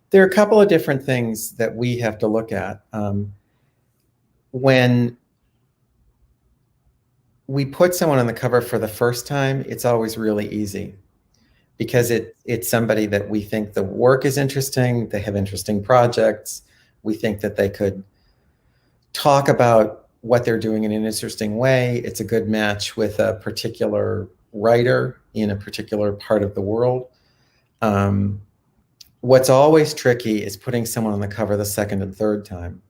B: There are a couple of different things that we have to look at. When we put someone on the cover for the first time, it's always really easy. because it's somebody that we think the work is interesting, they have interesting projects, we think that they could talk about what they're doing in an interesting way. It's a good match with a particular writer in a particular part of the world. What's always tricky is putting someone on the cover the second and third time,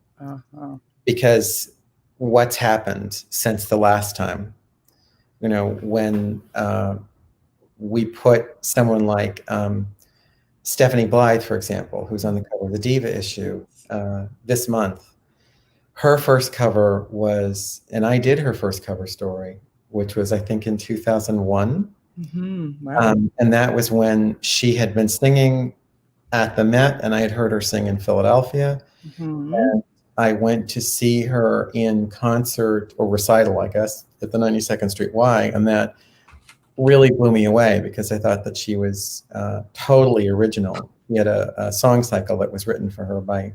B: because what's happened since the last time? When we put someone like Stephanie Blythe, for example, who's on the cover of the Diva issue this month. Her first cover was, and I did her first cover story, which was, I think, in 2001.
A: Wow.
B: And that was when she had been singing at the Met, and I had heard her sing in Philadelphia. And I went to see her in concert or recital, I guess, at the 92nd Street Y, and that really blew me away because I thought that she was totally original. He had a song cycle that was written for her by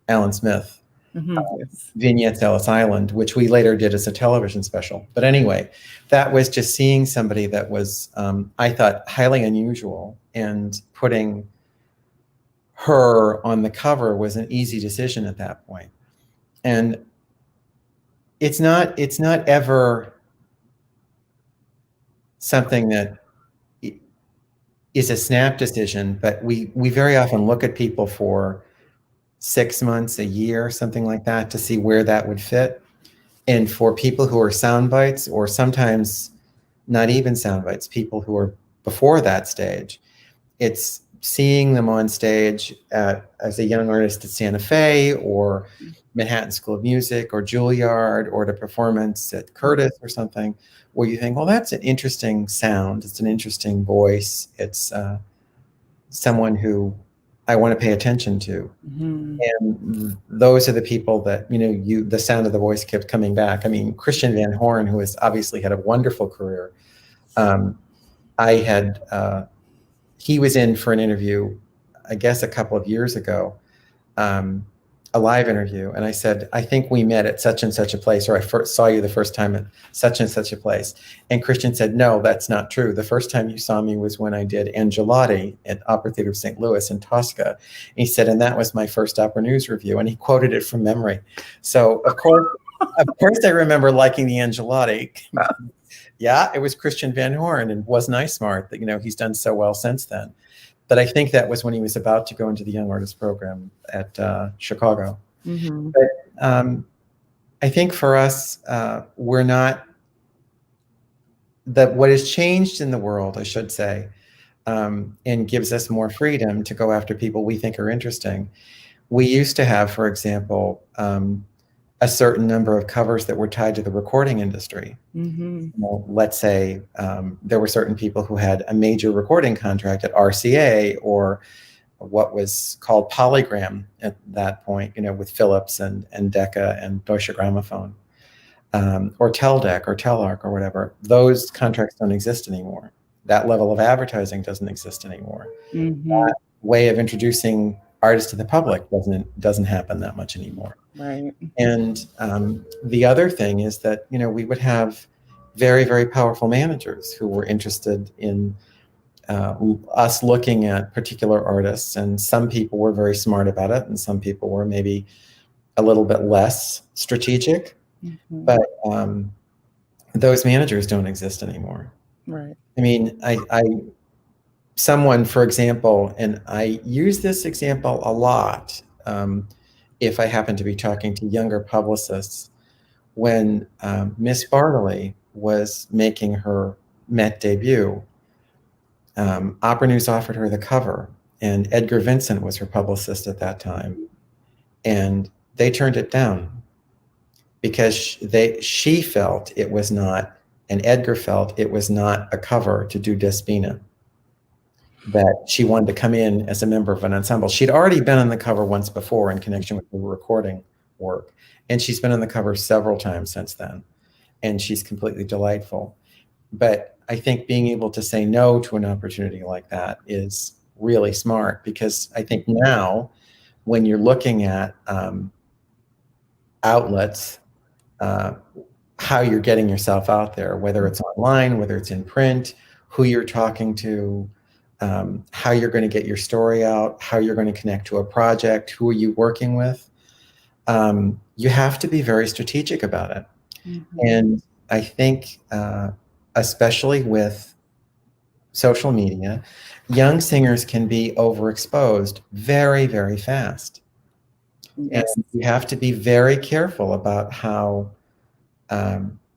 B: Alan Smith,
A: Yes.
B: Vignettes Ellis Island, which we later did as a television special. But anyway, that was just seeing somebody that was, I thought, highly unusual, and putting her on the cover was an easy decision at that point. And it's not ever something that is a snap decision, but we very often look at people for 6 months, a year, something like that, to see where that would fit. And for people who are sound bites, or sometimes not even sound bites, people who are before that stage, it's seeing them on stage as a young artist at Santa Fe or Manhattan School of Music or Juilliard, or at a performance at Curtis or something, where you think, well, that's an interesting sound. It's an interesting voice. It's someone who I want to pay attention to. And those are the people that, the sound of the voice kept coming back. I mean, Christian Van Horn, who has obviously had a wonderful career. He was in for an interview, I guess, a couple of years ago, a live interview. And I said, I think we met at such and such a place, or I first saw you the first time at such and such a place. And Christian said, no, that's not true. The first time you saw me was when I did Angelotti at Opera Theater of St. Louis in Tosca. And he said, and that was my first opera news review. And he quoted it from memory. So of course I remember liking the Angelotti. Yeah, it was Christian Van Horn, and wasn't I smart that, he's done so well since then. But I think that was when he was about to go into the Young Artist program at Chicago. But I think for us, we're not, that what has changed in the world, I should say, and gives us more freedom to go after people we think are interesting. We used to have, for example, a certain number of covers that were tied to the recording industry. Let's say there were certain people who had a major recording contract at RCA, or what was called Polygram at that point, with Philips and Decca and Deutsche Grammophon, or Teldec or Telarc or whatever. Those contracts don't exist anymore. That level of advertising doesn't exist anymore. That way of introducing artists to the public doesn't happen that much anymore.
A: Right.
B: And the other thing is that we would have very, very powerful managers who were interested in us looking at particular artists, and some people were very smart about it, and some people were maybe a little bit less strategic. But those managers don't exist anymore.
A: Right.
B: I mean, someone, for example, and I use this example a lot if I happen to be talking to younger publicists, when Miss Bartley was making her Met debut, Opera News offered her the cover, and Edgar Vincent was her publicist at that time, and they turned it down because she felt it was not, and Edgar felt it was not a cover to do Despina, that she wanted to come in as a member of an ensemble. She'd already been on the cover once before in connection with the recording work, and she's been on the cover several times since then, and she's completely delightful. But I think being able to say no to an opportunity like that is really smart, because I think now when you're looking at outlets, how you're getting yourself out there, whether it's online, whether it's in print, who you're talking to, how you're going to get your story out, how you're going to connect to a project, who are you working with. You have to be very strategic about it.
A: Mm-hmm.
B: And I think, especially with social media, young singers can be overexposed very, very fast. And
A: Yes.
B: you have to be very careful about how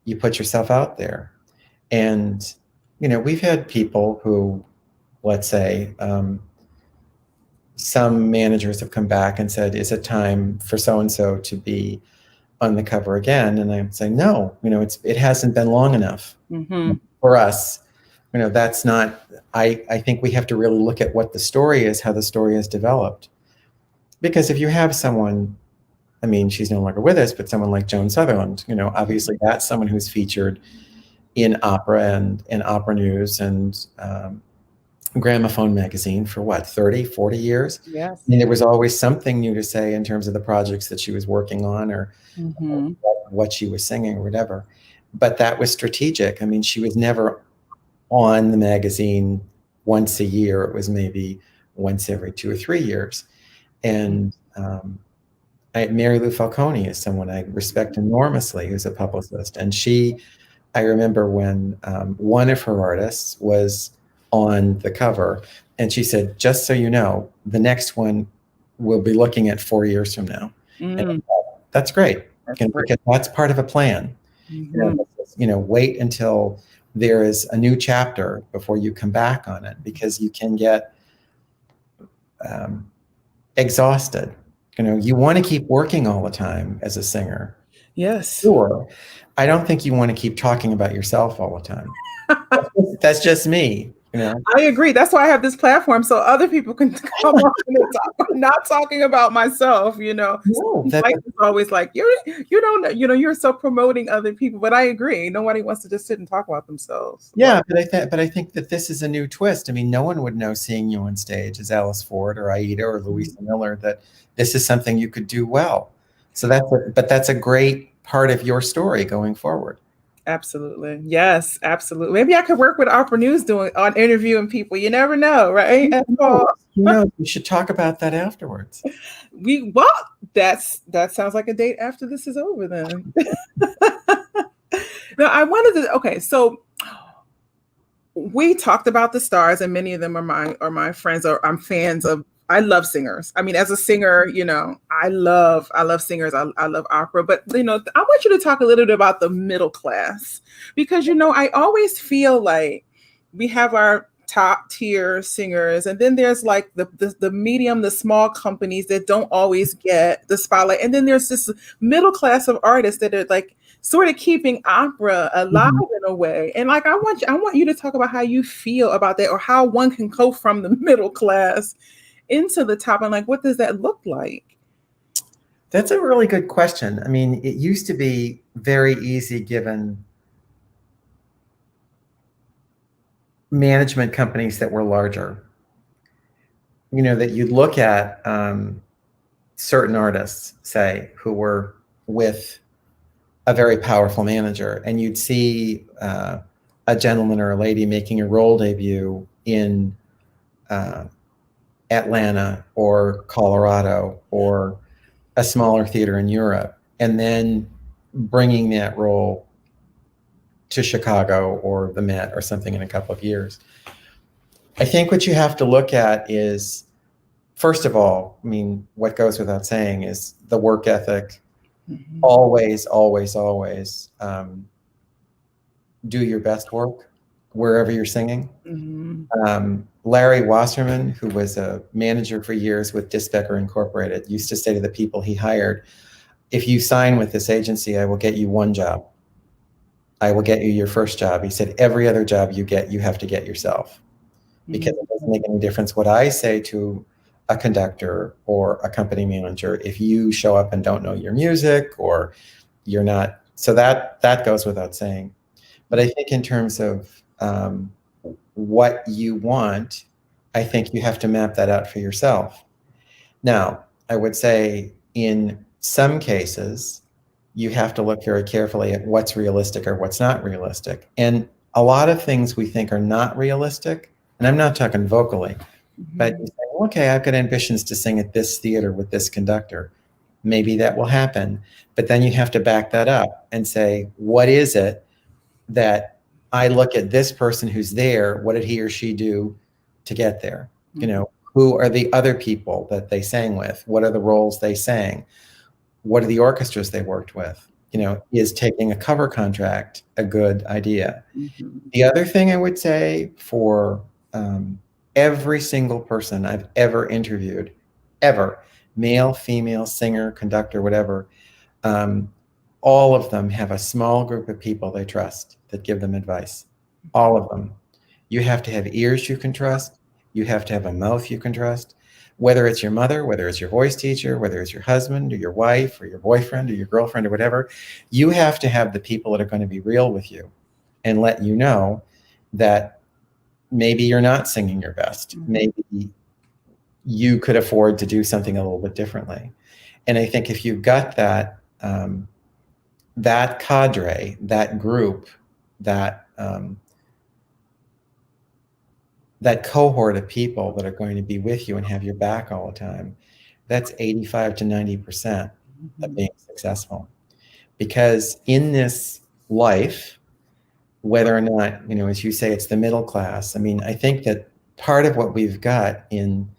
B: you put yourself out there. And, we've had people who, let's say, some managers have come back and said, is it time for so-and-so to be on the cover again? And I'm saying, no, it hasn't been long enough
A: Mm-hmm.
B: for us. That's not, I think we have to really look at what the story is, how the story is developed. Because if you have someone, I mean, she's no longer with us, but someone like Joan Sutherland, obviously that's someone who's featured in opera and in opera news and Gramophone magazine for what, 30, 40 years?
A: Yes.
B: I mean, there was always something new to say in terms of the projects that she was working on or
A: Mm-hmm.
B: what she was singing or whatever. But that was strategic. I mean, she was never on the magazine once a year. It was maybe once every 2 or 3 years. And Mary Lou Falcone is someone I respect enormously, who's a publicist. And I remember when one of her artists was on the cover, and she said, just so you know, the next one we'll be looking at 4 years from now. And that's great, because that's part of a plan.
A: Mm-hmm.
B: Wait until there is a new chapter before you come back on it, because you can get exhausted. You want to keep working all the time as a singer.
A: Yes.
B: Sure. I don't think you want to keep talking about yourself all the time. That's just me.
A: I agree. That's why I have this platform, so other people can come on and talk. I'm not talking about myself,
B: No,
A: Mike is always like, you don't, you're so promoting other people. But I agree. Nobody wants to just sit and talk about themselves.
B: yeah, but I think that this is a new twist. I mean, no one would know seeing you on stage as Alice Ford or Aida or Louisa Miller that this is something you could do well. So that's a great part of your story going forward.
A: Absolutely. Yes, absolutely. Maybe I could work with Opera News on interviewing people. You never know, right?
B: We should talk about that afterwards.
A: That sounds like a date after this is over then. Now I wanted to, okay, so we talked about the stars, and many of them are my friends, or I'm fans of. I love singers. I mean, as a singer, I love singers. I love opera, but I want you to talk a little bit about the middle class, because I always feel like we have our top tier singers, and then there's like the medium, the small companies that don't always get the spotlight, and then there's this middle class of artists that are like sort of keeping opera alive in a way. And like I want you to talk about how you feel about that, or how one can go from the middle class into the top, and like what does that look like?
B: That's a really good question. I mean, it used to be very easy, given management companies that were larger, that you'd look at certain artists, say, who were with a very powerful manager, and you'd see a gentleman or a lady making a role debut in Atlanta or Colorado or a smaller theater in Europe, and then bringing that role to Chicago or the Met or something in a couple of years. I think what you have to look at is, first of all, I mean, what goes without saying is the work ethic. Always, always, always do your best work wherever you're singing. Larry Wasserman, who was a manager for years with Disbecker Incorporated, used to say to the people he hired, if you sign with this agency, I will get you one job. I will get you your first job. He said, every other job you get, you have to get yourself, because it doesn't make any difference what I say to a conductor or a company manager if you show up and don't know your music, or you're not. So that goes without saying. But I think in terms of what you want, I think you have to map that out for yourself. Now, I would say in some cases, you have to look very carefully at what's realistic or what's not realistic. And a lot of things we think are not realistic And I'm not talking vocally, but
A: Mm-hmm.
B: you say, well, okay, I've got ambitions to sing at this theater with this conductor. Maybe that will happen. But then you have to back that up and say, what is it that I look at this person who's there? What did he or she do to get there? You
A: Mm-hmm.
B: know, who are the other people that they sang with? What are the roles they sang? What are the orchestras they worked with? You know, is taking a cover contract a good idea?
A: Mm-hmm.
B: The other thing I would say for um, every single person I've ever interviewed, ever, male, female, singer, conductor, whatever, um, all of them have a small group of people they trust that give them advice. All of them. You have to have ears you can trust. You have to have a mouth you can trust. Whether it's your mother, whether it's your voice teacher, whether it's your husband or your wife or your boyfriend or your girlfriend or whatever, you have to have the people that are going to be real with you and let you know that maybe you're not singing your best.
A: Mm-hmm.
B: Maybe you could afford to do something a little bit differently. And I think if you've got that cadre, that group, that cohort of people that are going to be with you and have your back all the time, that's 85 to 90% of
A: Mm-hmm.
B: being successful. Because in this life, whether or not, you know, as you say, it's the middle class, I mean, I think that part of what we've got in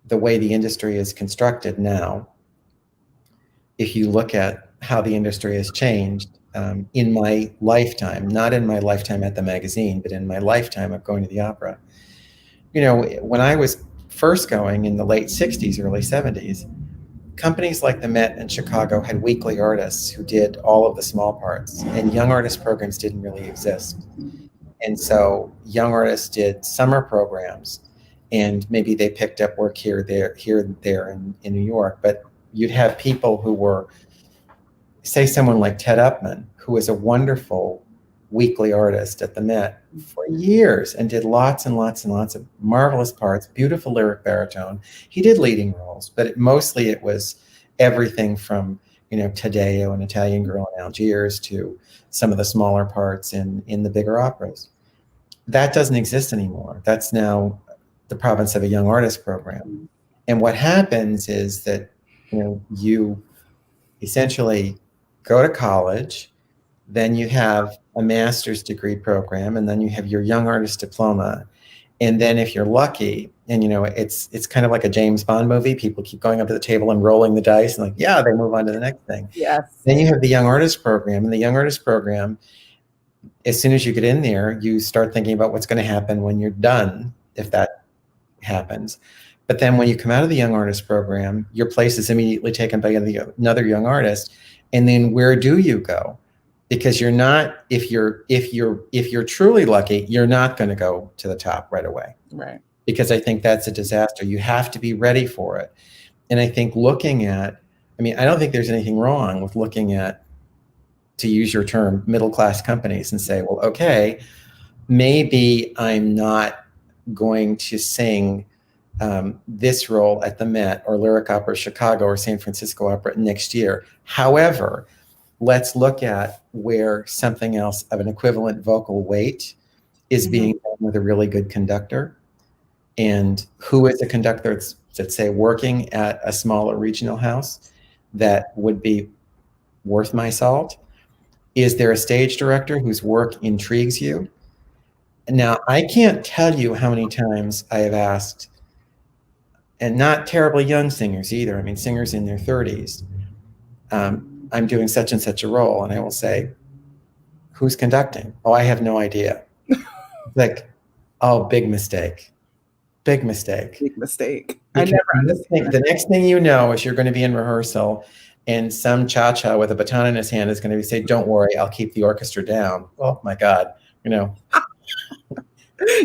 B: the way the industry is constructed now, if you look at how the industry has changed in my lifetime, not in my lifetime at the magazine, but in my lifetime of going to the opera. You know, when I was first going in the late 60s, early 70s, companies like the Met in Chicago had weekly artists who did all of the small parts, and young artist programs didn't really exist. And so young artists did summer programs, and maybe they picked up work here, there in New York. But you'd have people who were, say, someone like Ted Upman, who was a wonderful weekly artist at the Met for years and did lots and lots and lots of marvelous parts, beautiful lyric baritone. He did leading roles, but mostly it was everything from, you know, Taddeo and Italian Girl in Algiers to some of the smaller parts in the bigger operas. That doesn't exist anymore. That's now the province of a young artist program. And what happens is that, you know, you essentially go to college, then you have a master's degree program, and then you have your young artist diploma. And then if you're lucky, and you know, it's kind of like a James Bond movie, people keep going up to the table and rolling the dice and like, yeah, they move on to the next thing.
A: Yes.
B: Then you have the young artist program, and the young artist program, as soon as you get in there, you start thinking about what's going to happen when you're done, if that happens. But then when you come out of the young artist program, your place is immediately taken by another young artist. And then where do you go? Because you're not, if you're truly lucky, you're not going to go to the top right away.
A: Right.
B: Because I think that's a disaster. You have to be ready for it. And I think looking at, I mean, I don't think there's anything wrong with looking at, to use your term, middle class companies and say, well, okay, maybe I'm not going to sing this role at the Met or Lyric Opera Chicago or San Francisco Opera next year. However, let's look at where something else of an equivalent vocal weight is being done with a really good conductor. And who is a conductor that's say working at a smaller regional house that would be worth my salt? Is there a stage director whose work intrigues you? Now, I can't tell you how many times I have asked, and not terribly young singers either, I mean, singers in their 30s, I'm doing such and such a role, and I will say, who's conducting? Oh, I have no idea. Like, oh, big mistake. Big mistake.
A: Big mistake. I
B: Because
A: never understand.
B: the next thing you know is you're going to be in rehearsal and some cha-cha with a baton in his hand is going to be say, don't worry, I'll keep the orchestra down. Oh my God, you know.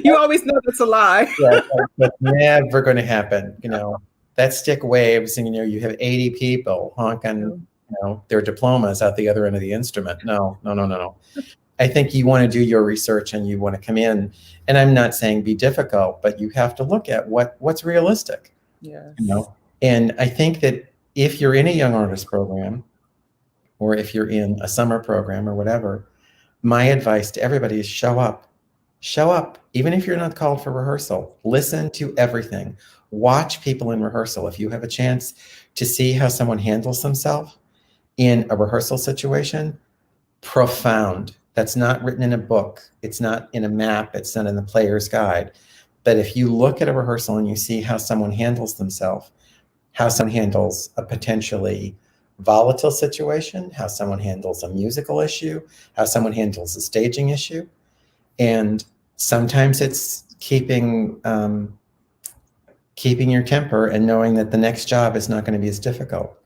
A: You always know that's a lie.
B: Yeah, that's never going to happen. You know, that stick waves, and you know, you have 80 people honking, you know, their diplomas out the other end of the instrument. No, no, no, no, no. I think you want to do your research and you want to come in. And I'm not saying be difficult, but you have to look at what's realistic.
A: Yes.
B: You know, and I think that if you're in a young artist program, or if you're in a summer program or whatever, my advice to everybody is show up. Show up, even if you're not called for rehearsal. Listen to everything. Watch people in rehearsal. If you have a chance to see how someone handles themselves in a rehearsal situation, profound. That's not written in a book. It's not in a map. It's not in the player's guide. But if you look at a rehearsal and you see how someone handles themselves, how someone handles a potentially volatile situation, how someone handles a musical issue, how someone handles a staging issue, and sometimes it's keeping your temper and knowing that the next job is not going to be as difficult.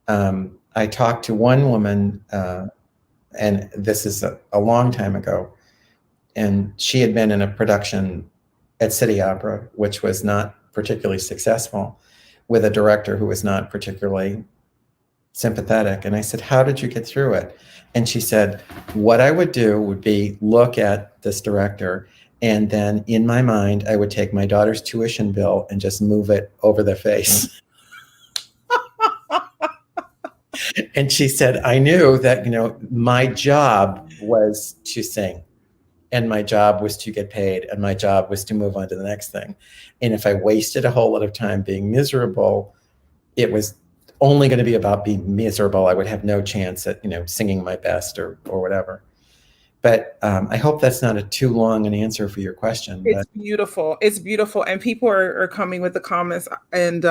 B: I talked to one woman, and this is a long time ago, and she had been in a production at City Opera, which was not particularly successful, with a director who was not particularly sympathetic. And I said, how did you get through it? And she said, what I would do would be look at this director, and then in my mind, I would take my daughter's tuition bill and just move it over their face. And she said, I knew that, my job was to sing, and my job was to get paid, and my job was to move on to the next thing. And if I wasted a whole lot of time being miserable, it was only going to be about being miserable. I would have no chance at, singing my best or whatever. But I hope that's not a too long an answer for your question.
A: It's beautiful. It's beautiful. And people are coming with the comments and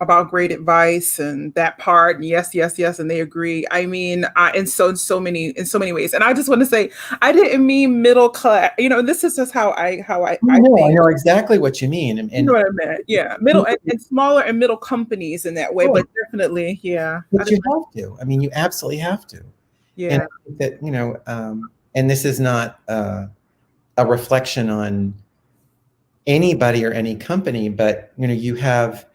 A: about great advice and that part. And yes, yes, yes. And they agree. I mean, in so many ways. And I just want to say, I didn't mean middle class. This is just how I think.
B: I know exactly what you mean. And
A: you know what I meant? Yeah, middle and smaller and middle companies in that way. But definitely, yeah.
B: But you have to. I mean, you absolutely have to.
A: Yeah.
B: And I think that and this is not a reflection on anybody or any company, but you have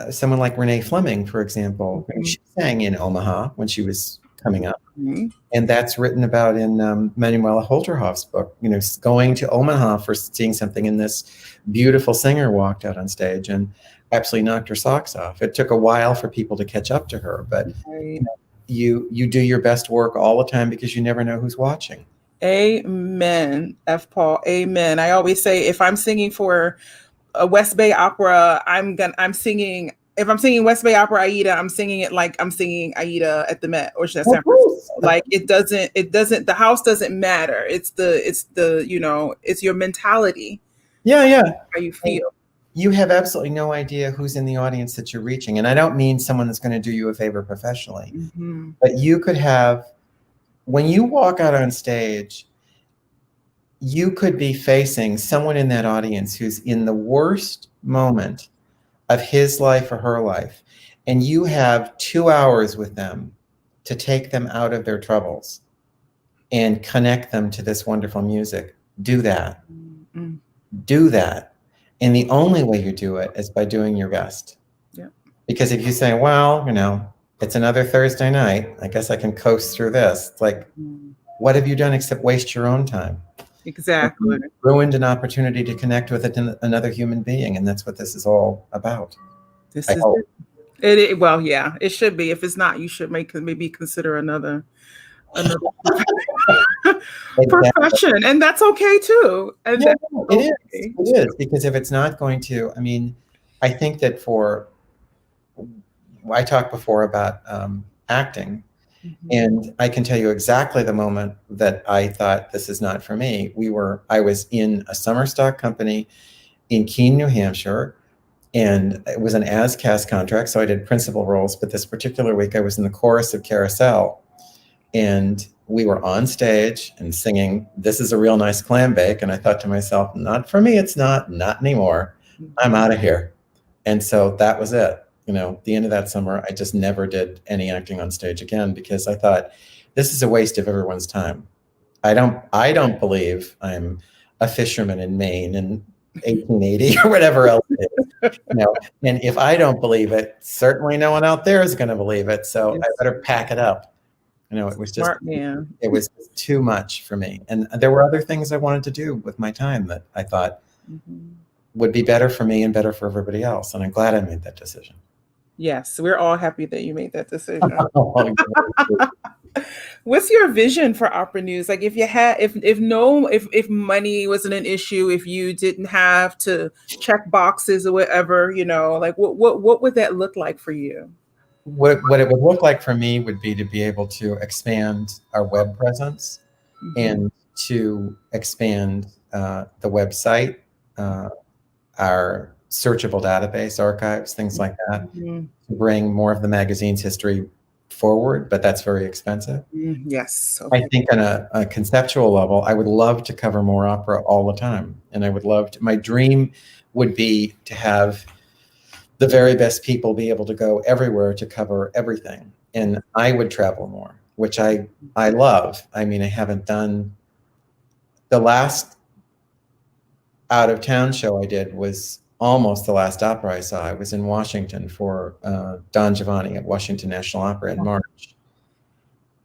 B: someone like Renee Fleming, for example. Mm-hmm. She sang in Omaha when she was coming up, mm-hmm. and that's written about in Manuela Holterhoff's book. Going to Omaha for seeing something, and this beautiful singer walked out on stage and absolutely knocked her socks off. It took a while for people to catch up to her, but
A: right.
B: You do your best work all the time because you never know who's watching.
A: Amen, F. Paul. Amen. I always say if I'm singing for a West Bay Opera, I'm singing. If I'm singing West Bay Opera Aida, I'm singing it like I'm singing Aida at the Met or San Francisco. Like it doesn't. The house doesn't matter. It's your mentality.
B: Yeah.
A: How you feel.
B: You have absolutely no idea who's in the audience that you're reaching. And I don't mean someone that's going to do you a favor professionally, mm-hmm. but you could have, when you walk out on stage, you could be facing someone in that audience who's in the worst moment of his life or her life. And you have 2 hours with them to take them out of their troubles and connect them to this wonderful music. Do that. Mm-hmm. Do that. And the only way you do it is by doing your best.
A: Yeah.
B: Because if you say, well, it's another Thursday night, I guess I can coast through this. It's like, what have you done except waste your own time?
A: Exactly.
B: You ruined an opportunity to connect with another human being. And that's what this is all about.
A: Well, yeah, it should be. If it's not, you should maybe consider another profession, and that's okay too. And
B: yeah, it is because if it's not going to, I think that I talked before about acting, mm-hmm. and I can tell you exactly the moment that I thought this is not for me. I was in a summer stock company in Keene, New Hampshire, and it was an as-cast contract, so I did principal roles. But this particular week, I was in the chorus of Carousel. And we were on stage and singing, "This is a real nice clam bake." And I thought to myself, not for me, it's not anymore. I'm out of here. And so that was it. The end of that summer, I just never did any acting on stage again because I thought, this is a waste of everyone's time. I don't believe I'm a fisherman in Maine in 1880 or whatever else it is. And if I don't believe it, certainly no one out there is going to believe it. So I better pack it up. It was just, it was too much for me. And there were other things I wanted to do with my time that I thought mm-hmm. would be better for me and better for everybody else. And I'm glad I made that decision.
A: Yes, we're all happy that you made that decision. What's your vision for Opera News? Like if you had if no if money wasn't an issue, if you didn't have to check boxes or whatever, like what would that look like for you?
B: What it would look like for me would be to be able to expand our web presence
A: Mhm.
B: and to expand the website, uh, our searchable database archives, things like that,
A: Mhm.
B: to bring more of the magazine's history forward, but that's very expensive.
A: Yes.
B: I
A: Okay.
B: think on a conceptual level, I would love to cover more opera all the time. And I would love to, my dream would be to have the very best people be able to go everywhere to cover everything. And I would travel more, which I love. I mean, I haven't done the last out of town show I did was almost the last opera I saw. I was in Washington for Don Giovanni at Washington National Opera in March.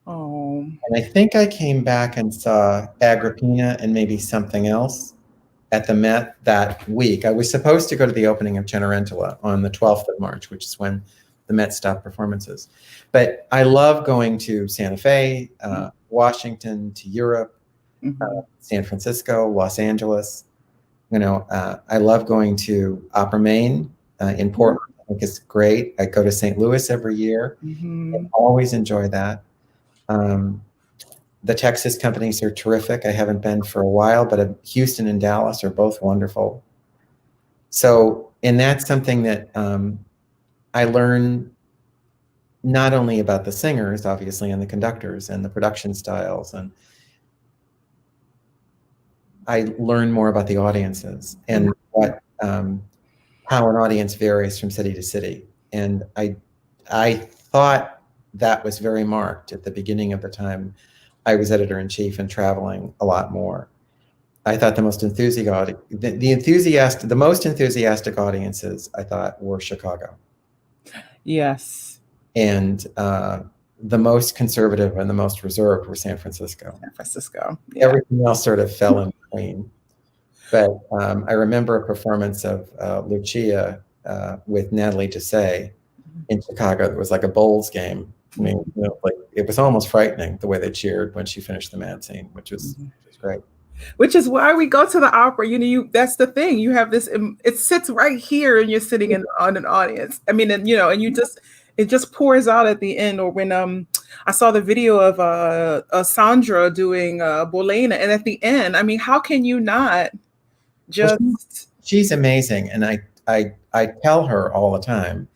A: Oh.
B: And I think I came back and saw Agrippina and maybe something else at the Met that week. I was supposed to go to the opening of Cenerentola on the 12th of March, which is when the Met stopped performances. But I love going to Santa Fe, Washington, to Europe,
A: Mhm.
B: San Francisco, Los Angeles. I love going to Opera Maine in Portland. I think it's great. I go to St. Louis every year. I
A: Mhm.
B: always enjoy that. Um, the Texas companies are terrific. I haven't been for a while, but Houston and Dallas are both wonderful. So, and that's something that I learn not only about the singers, obviously, and the conductors and the production styles, and I learn more about the audiences and how an audience varies from city to city. And I thought that was very marked at the beginning of the time I was editor-in-chief and traveling a lot more. I thought the most enthusiastic audiences I thought were Chicago,
A: Yes.
B: and the most conservative and the most reserved were San Francisco.
A: San Francisco. Yeah.
B: Everything else sort of fell in between. But I remember a performance of Lucia with Natalie Dessay in Chicago. It was like a Bulls game. I mean, like it was almost frightening the way they cheered when she finished the mad scene, which was great.
A: Which is why we go to the opera. That's the thing. You have this. It sits right here, and you're sitting on an audience. I mean, and and it just pours out at the end. Or when I saw the video of Sandra doing Bolena, and at the end, I mean, how can you not
B: Well,
A: just?
B: she's amazing, and I tell her all the time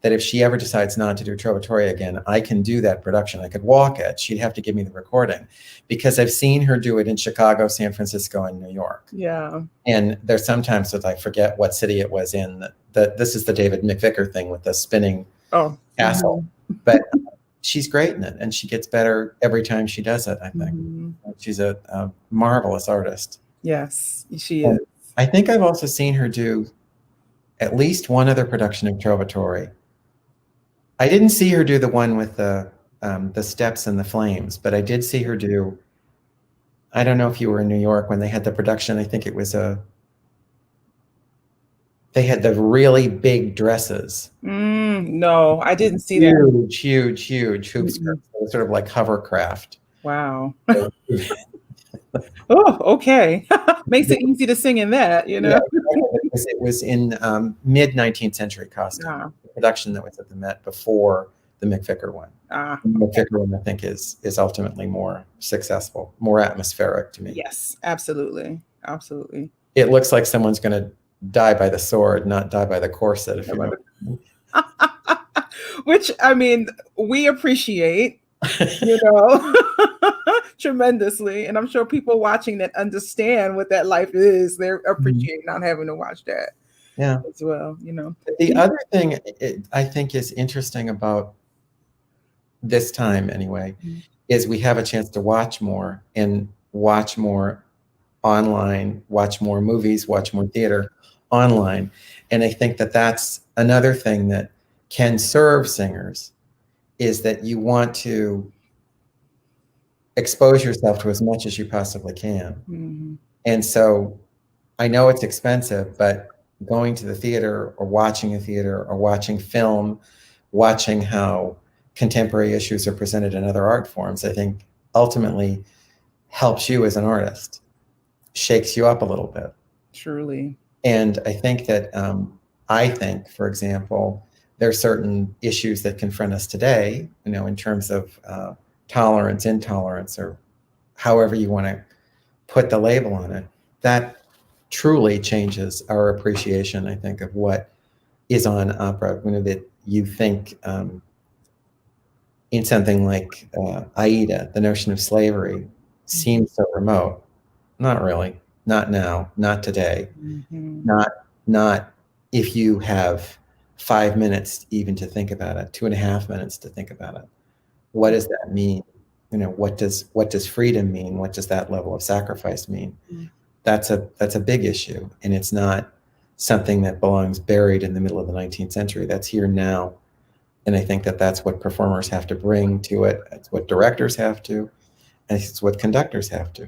B: that if she ever decides not to do Trovatore again, I can do that production. I could walk it. She'd have to give me the recording because I've seen her do it in Chicago, San Francisco, and New York.
A: Yeah.
B: And there's sometimes that I forget what city it was in. That this is the David McVicker thing with the spinning castle. But she's great in it, and she gets better every time she does it, I think. She's a marvelous artist.
A: Yes, she
B: And
A: is.
B: I think I've also seen her do at least one other production of Trovatore. I didn't see her do the one with the steps and the flames, but I did see her do. I don't know if you were in New York when they had the production. I think it was they had the really big dresses.
A: No, I didn't see that.
B: Huge hoop skirts. They were sort of like hovercraft.
A: Wow. Oh, okay. Makes it easy to sing in that,
B: Yeah, it was in mid 19th century costume. The production that was at the Met before the McVicker one. The McVicker one, I think, is ultimately more successful, more atmospheric to me.
A: Yes, absolutely. Absolutely.
B: It looks like someone's going to die by the sword, not die by the corset, if you know.
A: Which, I mean, we appreciate, tremendously. And I'm sure people watching that understand what that life is. They appreciate not having to watch that.
B: Yeah.
A: As well,
B: The other thing I think is interesting about this time, anyway, is we have a chance to watch more and watch more online, watch more movies, watch more theater online. And I think that that's another thing that can serve singers is that you want to expose yourself to as much as you possibly can. And so I know it's expensive, but going to the theater or watching a theater or watching film, watching how contemporary issues are presented in other art forms, I think ultimately helps you as an artist, shakes you up a little bit.
A: Truly.
B: And I think that, for example, there are certain issues that confront us today, in terms of tolerance, intolerance, or however you want to put the label on it, that truly changes our appreciation, I think, of what is on opera. That you think in something like Aida, the notion of slavery seems so remote. Not really. Not now. Not today.
A: Mm-hmm.
B: Not if you have 5 minutes even to think about it, 2.5 minutes to think about it. What does that mean? What does freedom mean? What does that level of sacrifice mean?
A: Mm-hmm.
B: That's a big issue, and it's not something that belongs buried in the middle of the 19th century. That's here now, and I think that that's what performers have to bring to it. It's what directors have to, and it's what conductors have to.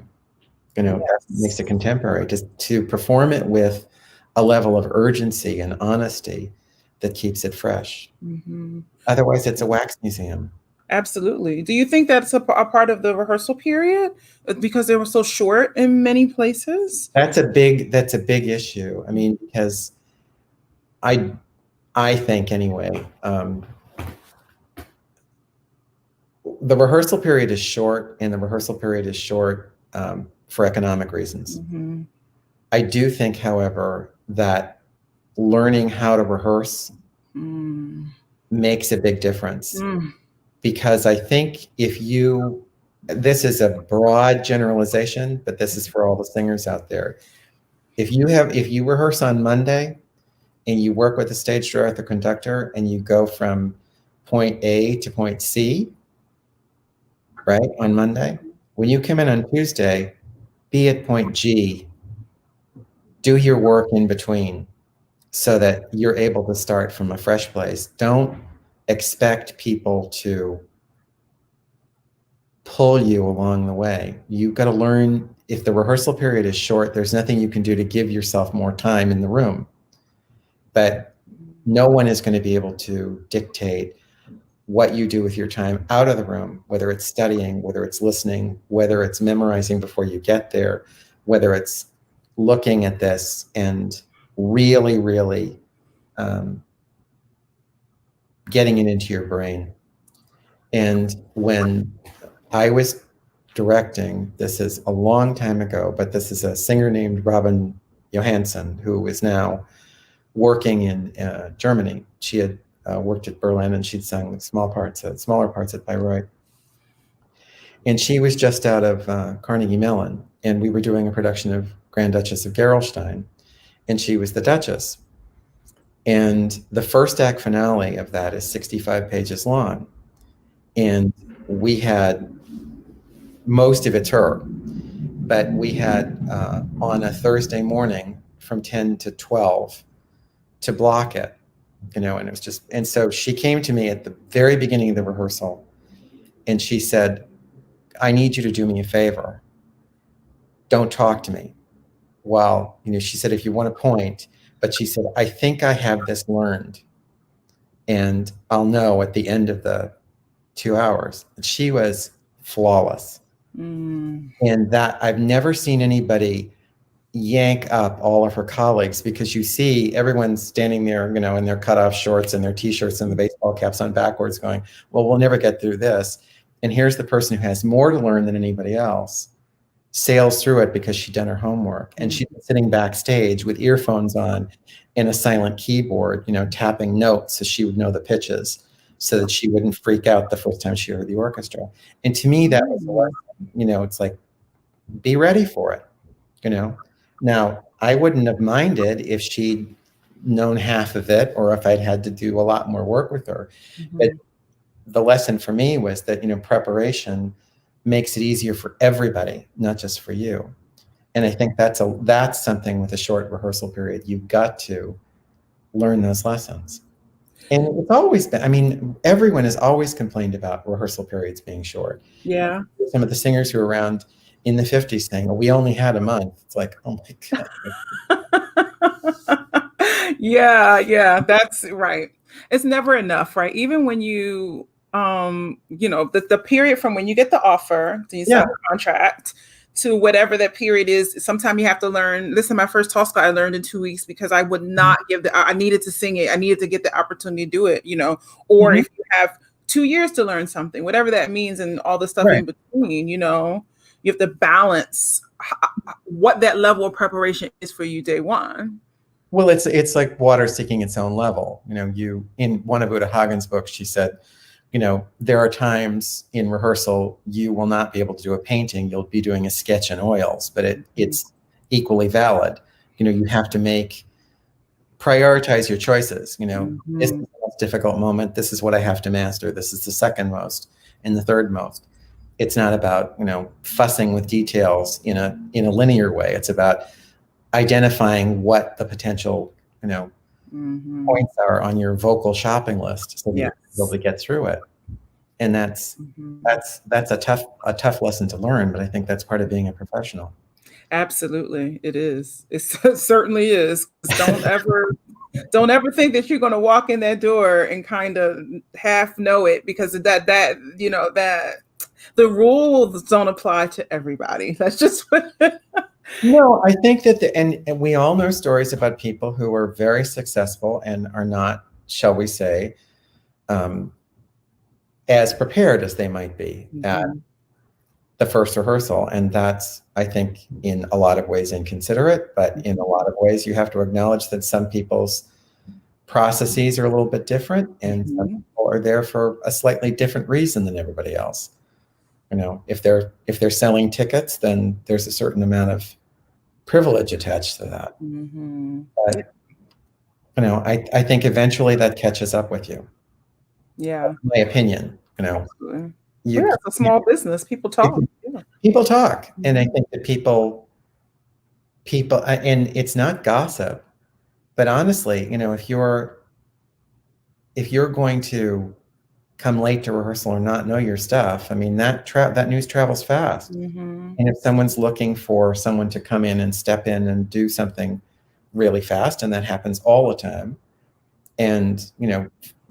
B: That makes it contemporary, to perform it with a level of urgency and honesty that keeps it fresh.
A: Mm-hmm.
B: Otherwise, it's a wax museum.
A: Absolutely. Do you think that's a part of the rehearsal period because they were so short in many places?
B: That's a big issue. I mean, because I think anyway, the rehearsal period is short, and the rehearsal period is short for economic reasons.
A: Mm-hmm.
B: I do think, however, that learning how to rehearse makes a big difference. Because I think this is a broad generalization, but this is for all the singers out there. If you rehearse on Monday and you work with the stage director, conductor, and you go from point A to point C, right, on Monday, when you come in on Tuesday, be at point G, do your work in between so that you're able to start from a fresh place. Don't expect people to pull you along the way. You've got to learn. If the rehearsal period is short, there's nothing you can do to give yourself more time in the room. But no one is going to be able to dictate what you do with your time out of the room, whether it's studying, whether it's listening, whether it's memorizing before you get there, whether it's looking at this and really, really getting it into your brain. And when I was directing, this is a long time ago, but this is a singer named Robin Johansson, who is now working in Germany. She had worked at Berlin, and she'd sung smaller parts at Bayreuth. And she was just out of Carnegie Mellon, and we were doing a production of Grand Duchess of Gerolstein, and she was the Duchess. And the first act finale of that is 65 pages long. And we had, most of it's her, but we had on a Thursday morning from 10 to 12 to block it, and it was just, and so she came to me at the very beginning of the rehearsal, and she said, I need you to do me a favor. Don't talk to me. Well, she said, if you want to point, but she said, I think I have this learned, and I'll know at the end of the 2 hours. She was flawless. And that I've never seen anybody yank up all of her colleagues, because you see everyone's standing there, in their cutoff shorts and their t-shirts and the baseball caps on backwards going, well, we'll never get through this. And here's the person who has more to learn than anybody else, sails through it because she'd done her homework. And she's sitting backstage with earphones on and a silent keyboard, tapping notes so she would know the pitches, so that she wouldn't freak out the first time she heard the orchestra. And to me, that was a lesson. It's like, be ready for it, Now, I wouldn't have minded if she'd known half of it, or if I'd had to do a lot more work with her. But the lesson for me was that, preparation makes it easier for everybody, not just for you. And I think that's something with a short rehearsal period. You've got to learn those lessons. And it's always been, everyone has always complained about rehearsal periods being short.
A: Yeah.
B: Some of the singers who were around in the 50s saying, well, we only had a month. It's like, oh my
A: God. Yeah, that's right. It's never enough, right? Even when you the period from when you get the offer to you sign the contract to whatever that period is. Sometimes you have to learn. Listen, my first Tosca I learned in 2 weeks because I would not I needed to sing it. I needed to get the opportunity to do it, or if you have 2 years to learn something, whatever that means, and all the stuff in between, you have to balance what that level of preparation is for you day one.
B: Well, it's like water seeking its own level. In one of Uta Hagen's books, she said, there are times in rehearsal you will not be able to do a painting. You'll be doing a sketch in oils, but it's equally valid. You have to prioritize your choices. This is the most difficult moment. This is what I have to master. This is the second most and the third most. It's not about, fussing with details in a linear way. It's about identifying what the potential, points are on your vocal shopping list so you're able to get through it. And that's a tough lesson to learn, but I think that's part of being a professional.
A: Absolutely, it is. It certainly is. Don't ever think that you're going to walk in that door and kind of half know it, because that the rules don't apply to everybody. That's just what.
B: No, I think that and we all know stories about people who are very successful and are not, shall we say, as prepared as they might be at the first rehearsal. And that's, I think, in a lot of ways inconsiderate, but in a lot of ways you have to acknowledge that some people's processes are a little bit different, and some people are there for a slightly different reason than everybody else. If they're selling tickets, then there's a certain amount of privilege attached to that. But I think eventually that catches up with you.
A: Yeah,
B: that's my opinion.
A: It's a small business. People talk.
B: People talk, and I think that people, and it's not gossip, but honestly, if you're going to come late to rehearsal or not know your stuff, I mean, that news travels fast. And if someone's looking for someone to come in and step in and do something really fast, and that happens all the time, and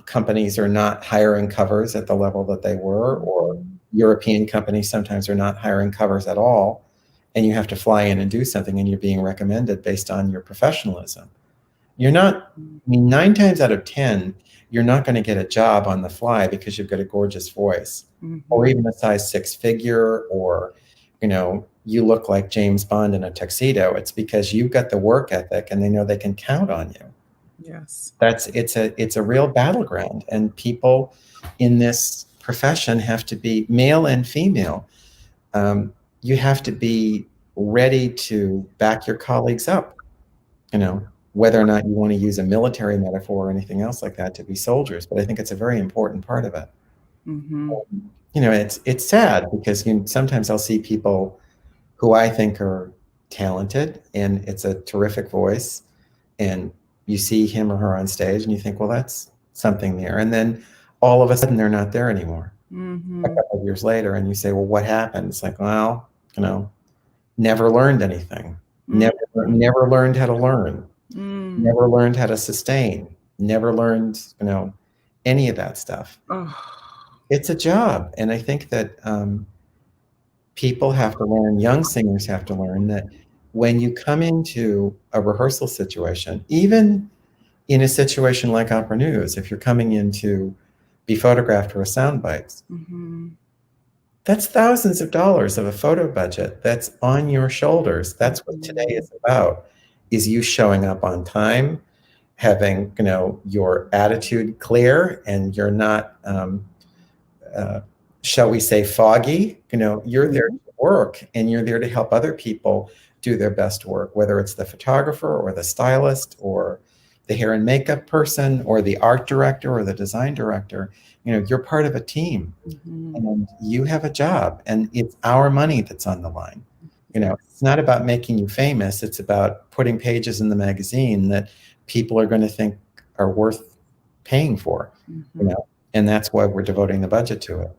B: companies are not hiring covers at the level that they were, or European companies sometimes are not hiring covers at all, and you have to fly in and do something, and you're being recommended based on your professionalism. You're not, 9 times out of 10, you're not going to get a job on the fly because you've got a gorgeous voice, or even a size 6 figure, or, you look like James Bond in a tuxedo. It's because you've got the work ethic and they know they can count on you.
A: Yes.
B: It's a real battleground, and people in this profession have to be, male and female, you have to be ready to back your colleagues up, whether or not you want to use a military metaphor or anything else like that, to be soldiers. But I think it's a very important part of it. It's sad because sometimes I'll see people who I think are talented, and it's a terrific voice, and you see him or her on stage and you think, well, that's something there. And then all of a sudden they're not there anymore. A couple of years later, and you say, well, what happened? It's like, well, never learned anything. Never learned how to learn. Never learned how to sustain. Never learned, any of that stuff. It's a job. And I think that people have to learn, young singers have to learn that when you come into a rehearsal situation, even in a situation like Opera News, if you're coming in to be photographed for a sound bites, that's thousands of dollars of a photo budget that's on your shoulders. That's what today is about, is you showing up on time, having, your attitude clear, and you're not, shall we say, foggy. You're there to work, and you're there to help other people do their best work, whether it's the photographer or the stylist or the hair and makeup person or the art director or the design director. You're part of a team, and you have a job, and it's our money that's on the line. It's not about making you famous. It's about putting pages in the magazine that people are going to think are worth paying for, and that's why we're devoting the budget to it.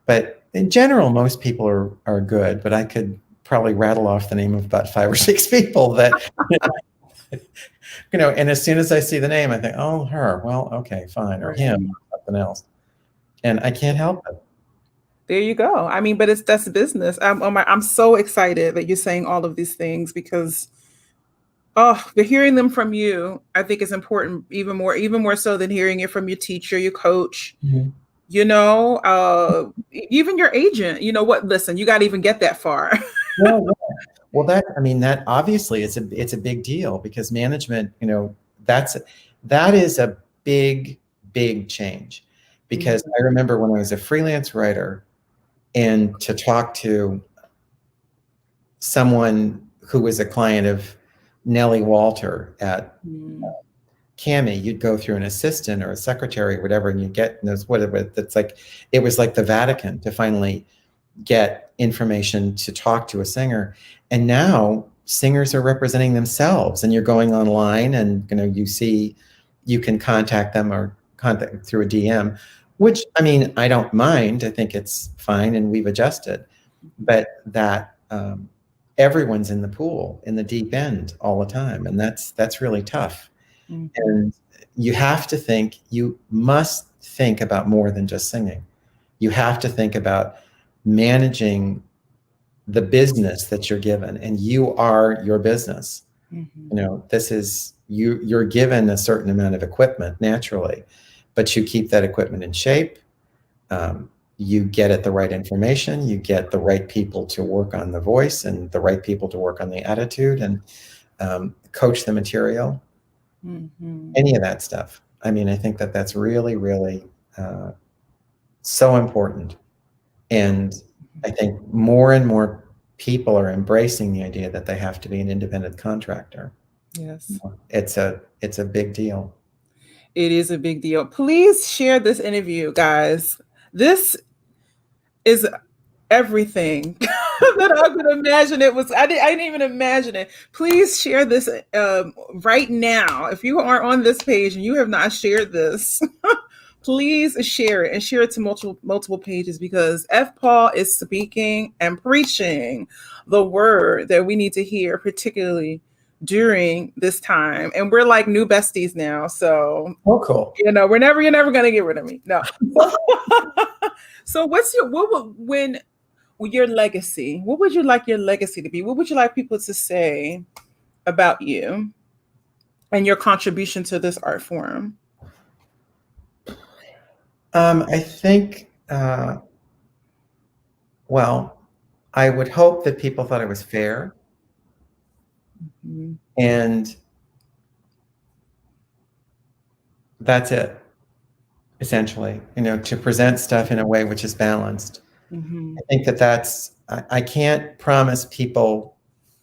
B: But in general, most people are good, but I could probably rattle off the name of about 5 or 6 people that, and as soon as I see the name, I think, oh, her, well, okay, fine, or him, or something else. and I can't help it.
A: There you go. I mean, but that's business. I'm so excited that you're saying all of these things because but hearing them from you, I think is important even more so than hearing it from your teacher, your coach,
B: Mhm.
A: even your agent. You know what? Listen, you got to even get that far.
B: Well, well, that obviously it's a big deal because management, that is a big, big change. Because I remember when I was a freelance writer and to talk to someone who was a client of Nellie Walter at Cami, you'd go through an assistant or a secretary or whatever, and you get those it's like it was like the Vatican to finally get information to talk to a singer. And now singers are representing themselves, and you're going online, and you can contact them or contact through a DM, which I mean I don't mind. I think it's fine, and we've adjusted, but that everyone's in the pool in the deep end all the time, and that's really tough. And you must think about more than just singing. You have to think about managing the business that you're given, and you are your business. This is you're given a certain amount of equipment naturally, but you keep that equipment in shape. You get it the right information, you get the right people to work on the voice and the right people to work on the attitude and coach the material. Any of that stuff. I mean, I think that that's really, really so important. And I think more and more people are embracing the idea that they have to be an independent contractor.
A: Yes.
B: It's a big deal.
A: It is a big deal. Please share this interview, guys. This is everything that I could imagine. I didn't even imagine it. Please share this right now. If you are on this page and you have not shared this, please share it and share it to multiple pages because F. Paul is speaking and preaching the word that we need to hear, particularly during this time. And we're like new besties now. So
B: cool.
A: you're never gonna get rid of me. No. So when your legacy, what would you like your legacy to be? What would you like people to say about you and your contribution to this art form?
B: I think, well, I would hope that people thought it was fair. And that's it, essentially, to present stuff in a way which is balanced. I think I can't promise people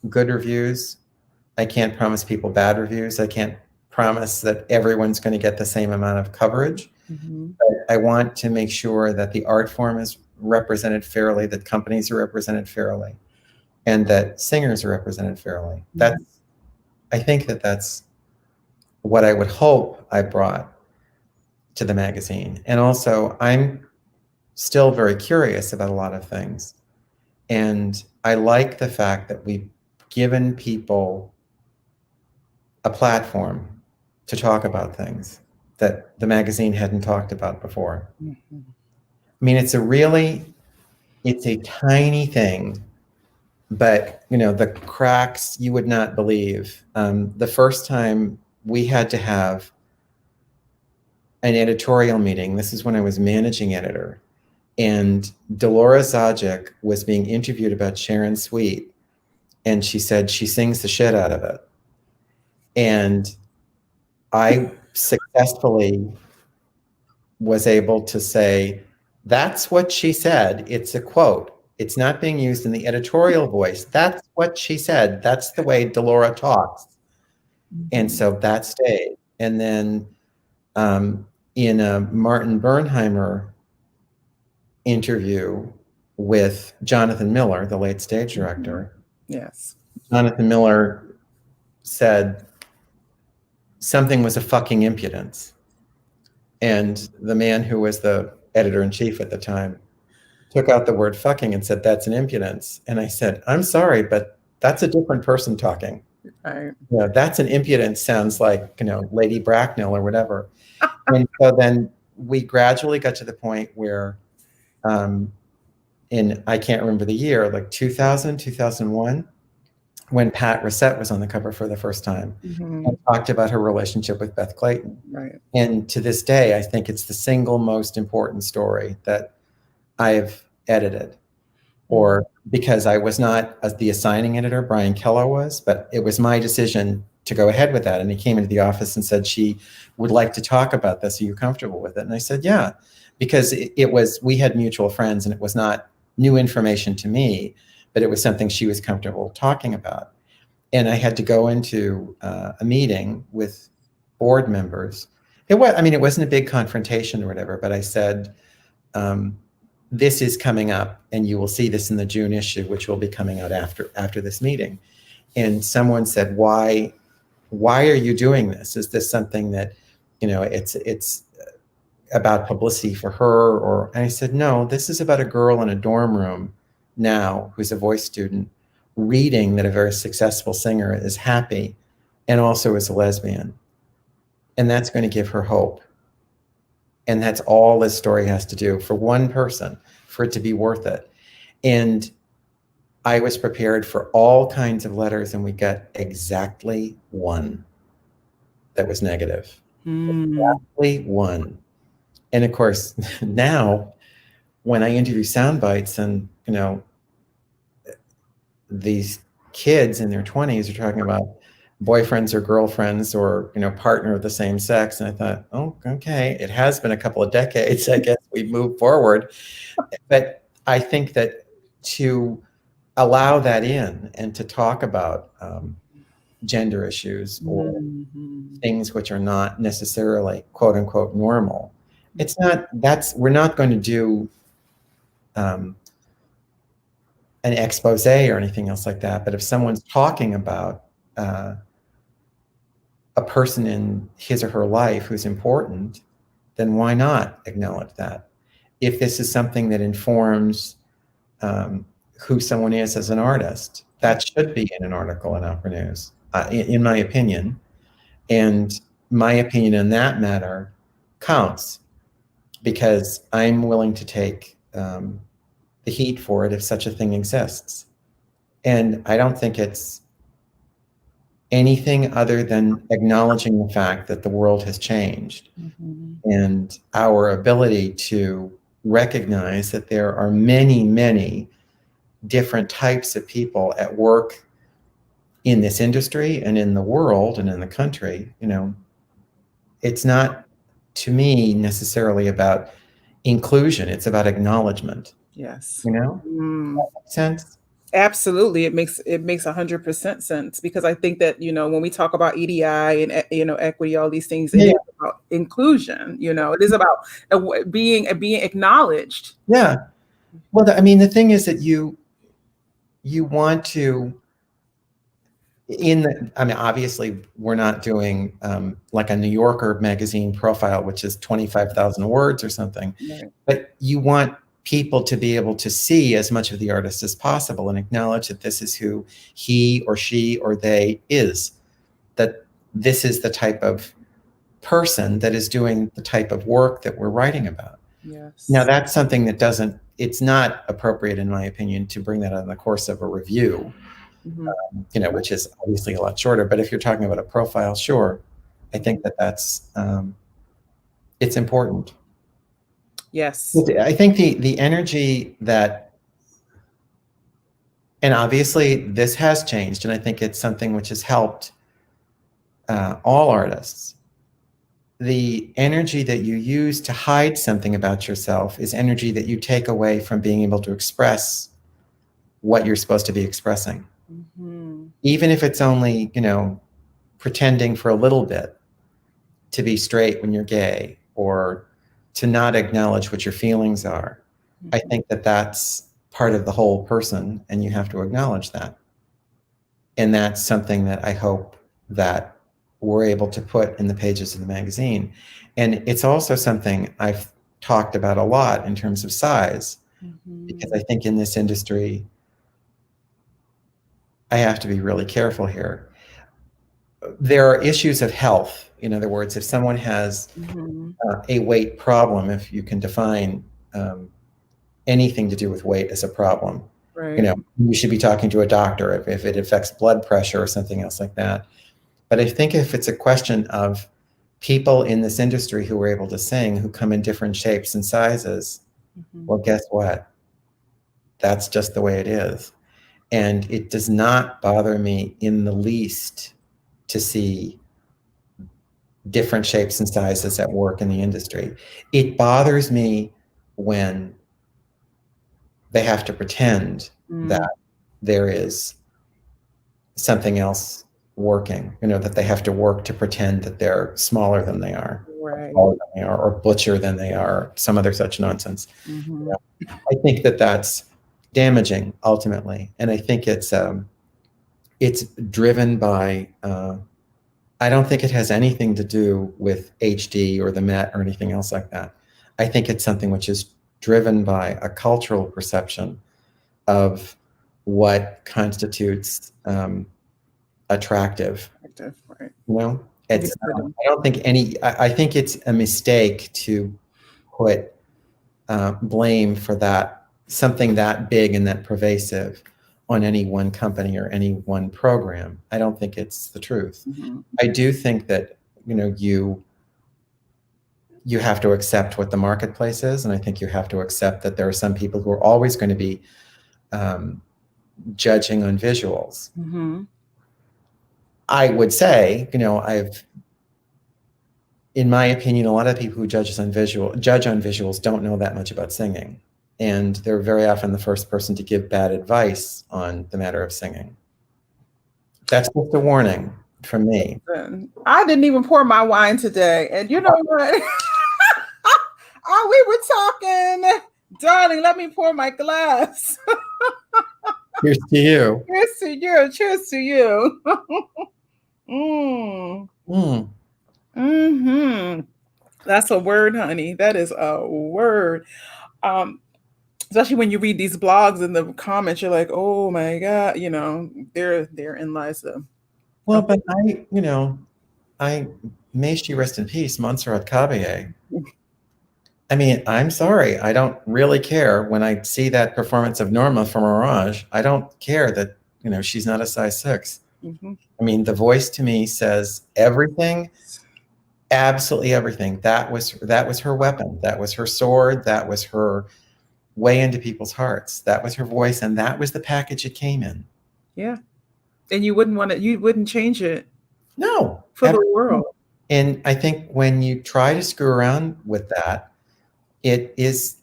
B: good reviews. I can't promise people bad reviews. I can't promise that everyone's going to get the same amount of coverage. But I want to make sure that the art form is represented fairly, that companies are represented fairly, and that singers are represented fairly. I think that's what I would hope I brought to the magazine. And also, I'm still very curious about a lot of things. And I like the fact that we've given people a platform to talk about things that the magazine hadn't talked about before. I mean, it's a tiny thing, but the cracks you would not believe. The first time we had to have an editorial meeting, this is when I was managing editor, and Dolores Zajic was being interviewed about Sharon Sweet, and she said she sings the shit out of it. And I successfully was able to say, that's what she said. It's a quote. It's not being used in the editorial voice. That's what she said. That's the way Delora talks. And so that stayed. And then in a Martin Bernheimer interview with Jonathan Miller, the late stage director.
A: Yes.
B: Jonathan Miller said something was a fucking impudence. And the man who was the editor-in-chief at the time took out the word fucking and said, that's an impudence. And I said, I'm sorry, but that's a different person talking.
A: Right.
B: That's an impudence sounds like, Lady Bracknell or whatever. And so then we gradually got to the point where I can't remember the year, like 2000, 2001, when Pat Rissette was on the cover for the first time and talked about her relationship with Beth Clayton.
A: Right.
B: And to this day, I think it's the single most important story that I've edited, or because I was not the assigning editor, Brian Keller was, but it was my decision to go ahead with that. And he came into the office and said, she would like to talk about this. Are you comfortable with it? And I said, yeah, because we had mutual friends and it was not new information to me, but it was something she was comfortable talking about. And I had to go into a meeting with board members. It wasn't a big confrontation or whatever, but I said, this is coming up and you will see this in the June issue, which will be coming out after this meeting. And someone said, why are you doing this? Is this something that, it's about publicity for her? And I said, no, this is about a girl in a dorm room now who's a voice student reading that a very successful singer is happy and also is a lesbian. And that's going to give her hope. And that's all this story has to do for one person, for it to be worth it. And I was prepared for all kinds of letters, and we got exactly one that was negative. Exactly one. And of course, now when I interview sound bites and, these kids in their 20s are talking about boyfriends or girlfriends or, partner of the same sex. And I thought, oh, okay, it has been a couple of decades. I guess we moved forward. But I think that to allow that in and to talk about gender issues or things which are not necessarily quote unquote normal, we're not going to do an expose or anything else like that. But if someone's talking about a person in his or her life who's important, then why not acknowledge that? If this is something that informs who someone is as an artist, that should be in an article in Opera News, in my opinion. And my opinion in that matter counts, because I'm willing to take the heat for it if such a thing exists. And I don't think it's anything other than acknowledging the fact that the world has changed and our ability to recognize that there are many, many different types of people at work in this industry and in the world and in the country. It's not, to me, necessarily about inclusion. It's about acknowledgement.
A: Yes.
B: That makes sense?
A: Absolutely. It makes 100% sense, because I think that, when we talk about EDI and, equity, all these things, it is about inclusion, it is about being acknowledged.
B: Yeah. Well, the thing is that you want to, obviously we're not doing like a New Yorker magazine profile, which is 25,000 words or something,
A: right.
B: But you want people to be able to see as much of the artist as possible and acknowledge that this is who he or she or they is, that this is the type of person that is doing the type of work that we're writing about.
A: Yes.
B: Now that's something that it's not appropriate, in my opinion, to bring that on the course of a review, which is obviously a lot shorter. But if you're talking about a profile, sure, I think that's it's important.
A: Yes.
B: I think the energy that, and obviously this has changed, and I think it's something which has helped all artists. The energy that you use to hide something about yourself is energy that you take away from being able to express what you're supposed to be expressing. Even if it's only, pretending for a little bit to be straight when you're gay, or to not acknowledge what your feelings are. I think that that's part of the whole person, and you have to acknowledge that. And that's something that I hope that we're able to put in the pages of the magazine. And it's also something I've talked about a lot in terms of size, because I think in this industry, I have to be really careful here. There are issues of health In other words, if someone has
A: Mm-hmm.
B: a weight problem, if you can define anything to do with weight as a problem,
A: Right.
B: you should be talking to a doctor if it affects blood pressure or something else like that. But I think if it's a question of people in this industry who are able to sing, who come in different shapes and sizes,
A: Mm-hmm.
B: well, guess what? That's just the way it is. And it does not bother me in the least to see different shapes and sizes at work in the industry. It bothers me when they have to pretend
A: Mm.
B: that there is something else working, that they have to work to pretend that they're smaller than they are, or
A: Right.
B: taller than they are, or butcher than they are, some other such nonsense.
A: Mm-hmm.
B: I think that that's damaging ultimately, and I think it's driven by. I don't think it has anything to do with HD or the Met or anything else like that. I think it's something which is driven by a cultural perception of what constitutes attractive.
A: Right.
B: It's I don't think I think it's a mistake to put blame for that, something that big and that pervasive, on any one company or any one program. I don't think it's the truth.
A: Mm-hmm.
B: I do think that you have to accept what the marketplace is, and I think you have to accept that there are some people who are always going to be judging on visuals.
A: Mm-hmm.
B: I would say, in my opinion, a lot of people who judge on visuals don't know that much about singing, and they're very often the first person to give bad advice on the matter of singing. That's just a warning from me.
A: I didn't even pour my wine today, and you know what? Oh, we were talking, darling. Let me pour my glass.
B: Here's to you.
A: Cheers to you. Cheers to you. Mm.
B: Mm.
A: Hmm. That's a word, honey. That is a word. Especially when you read these blogs in the comments, you're like, oh my God, therein lies the.
B: Well, but I may she rest in peace, Montserrat Caballé. I mean, I'm sorry. I don't really care when I see that performance of Norma from Orange. I don't care that, she's not a size 6.
A: Mm-hmm.
B: I mean, the voice to me says everything, absolutely everything. That was her weapon. That was her sword. That was her way into people's hearts. That was her voice, and that was the package it came in.
A: Yeah. And you wouldn't change it.
B: No.
A: For the world.
B: And I think when you try to screw around with that, it is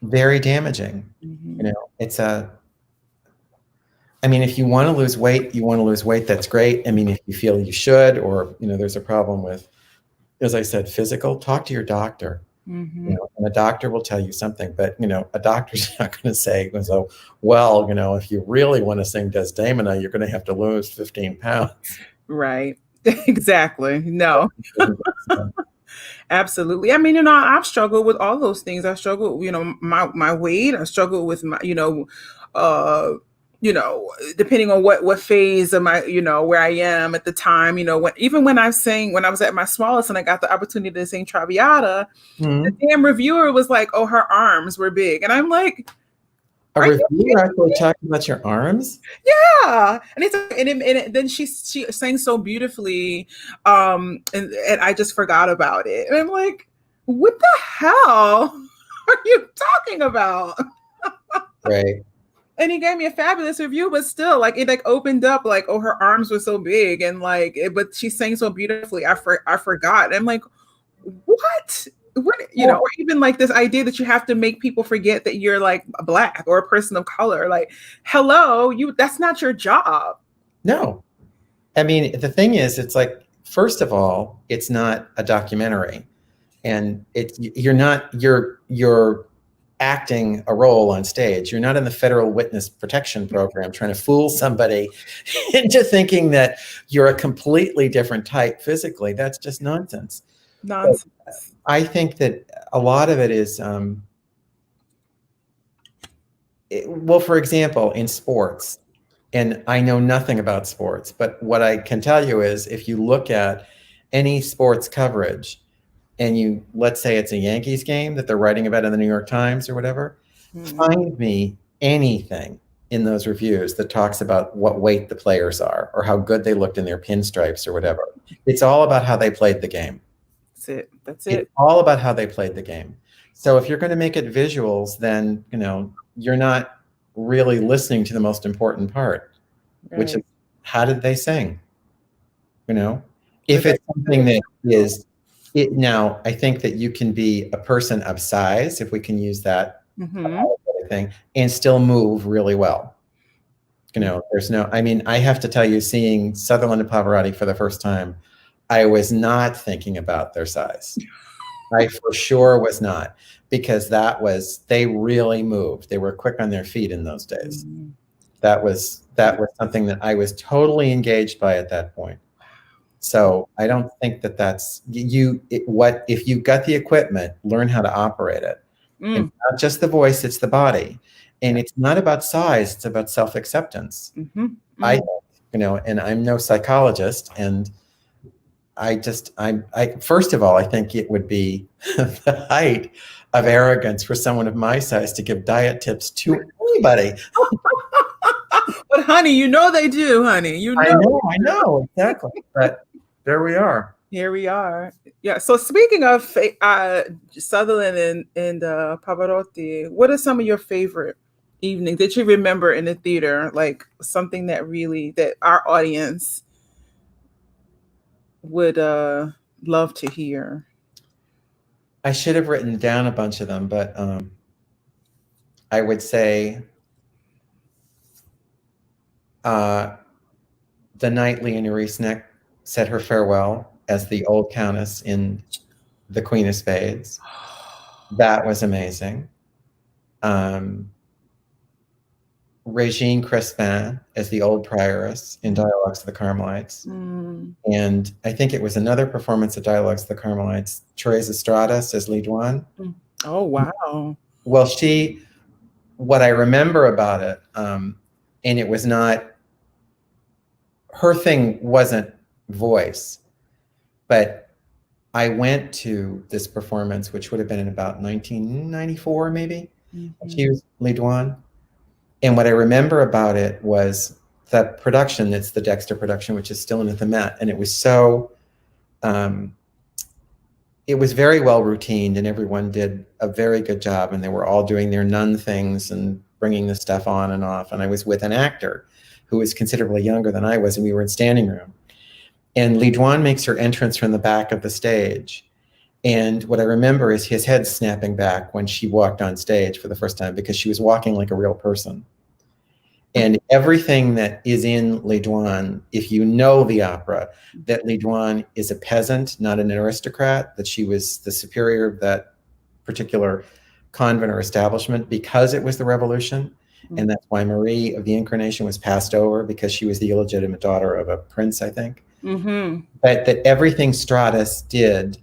B: very damaging.
A: Mm-hmm.
B: I mean, if you want to lose weight, that's great. I mean, if you feel you should, or, there's a problem with, as I said, physical, talk to your doctor.
A: Mm-hmm.
B: And a doctor will tell you something, but, a doctor's not going to say, so, well, if you really want to sing Desdemona, you're going to have to lose 15 pounds.
A: Right. Exactly. No. Absolutely. I mean, I've struggled with all those things. I struggled, my weight. I struggled with my, depending on what phase of my, where I am at the time, when I was at my smallest and I got the opportunity to sing Traviata, the damn reviewer was like, oh, her arms were big. And I'm like,
B: a reviewer actually talking about your arms?
A: Yeah, and then she sang so beautifully, and I just forgot about it. And I'm like, what the hell are you talking about?
B: Right.
A: And he gave me a fabulous review, but still, like it opened up, like, oh, her arms were so big, and but she sang so beautifully. I forgot. And I'm like, what? Or even like this idea that you have to make people forget that you're like Black or a person of color. Like, hello, that's not your job.
B: No. I mean, the thing is, it's like, first of all, it's not a documentary, and you're acting a role on stage. You're not in the Federal Witness Protection Program trying to fool somebody into thinking that you're a completely different type physically. That's just nonsense.
A: Nonsense.
B: But I think that a lot of it is, well, for example, in sports, and I know nothing about sports, but what I can tell you is if you look at any sports coverage, and let's say it's a Yankees game that they're writing about in the New York Times or whatever, find me anything in those reviews that talks about what weight the players are or how good they looked in their pinstripes or whatever. It's all about how they played the game.
A: That's it. That's
B: It's
A: it.
B: all about how they played the game. So if you're going to make it visuals, then you're not really listening to the most important part, which is how did they sing? If it's something that is it now, I think that you can be a person of size, if we can use that thing, and still move really well. There's no, I mean, I have to tell you, seeing Sutherland and Pavarotti for the first time, I was not thinking about their size. I for sure was not, because they really moved. They were quick on their feet in those days. That was something that I was totally engaged by at that point. So I don't think that that's if you've got the equipment, learn how to operate it. It's not just the voice, it's the body. And it's not about size, it's about self-acceptance. I think, and I'm no psychologist, and I first of all, I think it would be the height of arrogance for someone of my size to give diet tips to anybody.
A: But honey, they do, honey.
B: I know, exactly. But there we are.
A: Here we are. Yeah. So speaking of Sutherland and Pavarotti, what are some of your favorite evenings that you remember in the theater? Like something that our audience would love to hear.
B: I should have written down a bunch of them, but I would say the night Leonie Riesneck said her farewell as the old countess in The Queen of Spades. That was amazing. Regine Crespin as the old prioress in Dialogues of the Carmelites. And I think it was another performance of Dialogues of the Carmelites, Therese Estradas as Lidoine.
A: Oh, wow.
B: Well, what I remember about it, and it was not, her thing wasn't voice, but I went to this performance, which would have been in about 1994, maybe. She was Lidoine. And what I remember about it was that production, it's the Dexter production, which is still in at the Met. And it was it was very well routined, and everyone did a very good job. And they were all doing their nun things and bringing the stuff on and off. And I was with an actor who was considerably younger than I was, and we were in standing room. And Lidoine makes her entrance from the back of the stage. And what I remember is his head snapping back when she walked on stage for the first time, because she was walking like a real person. And everything that is in Lidoine, if you know the opera, that Lidoine is a peasant, not an aristocrat, that she was the superior of that particular convent or establishment because it was the revolution. And that's why Marie of the Incarnation was passed over, because she was the illegitimate daughter of a prince, I think. But that everything Stratus did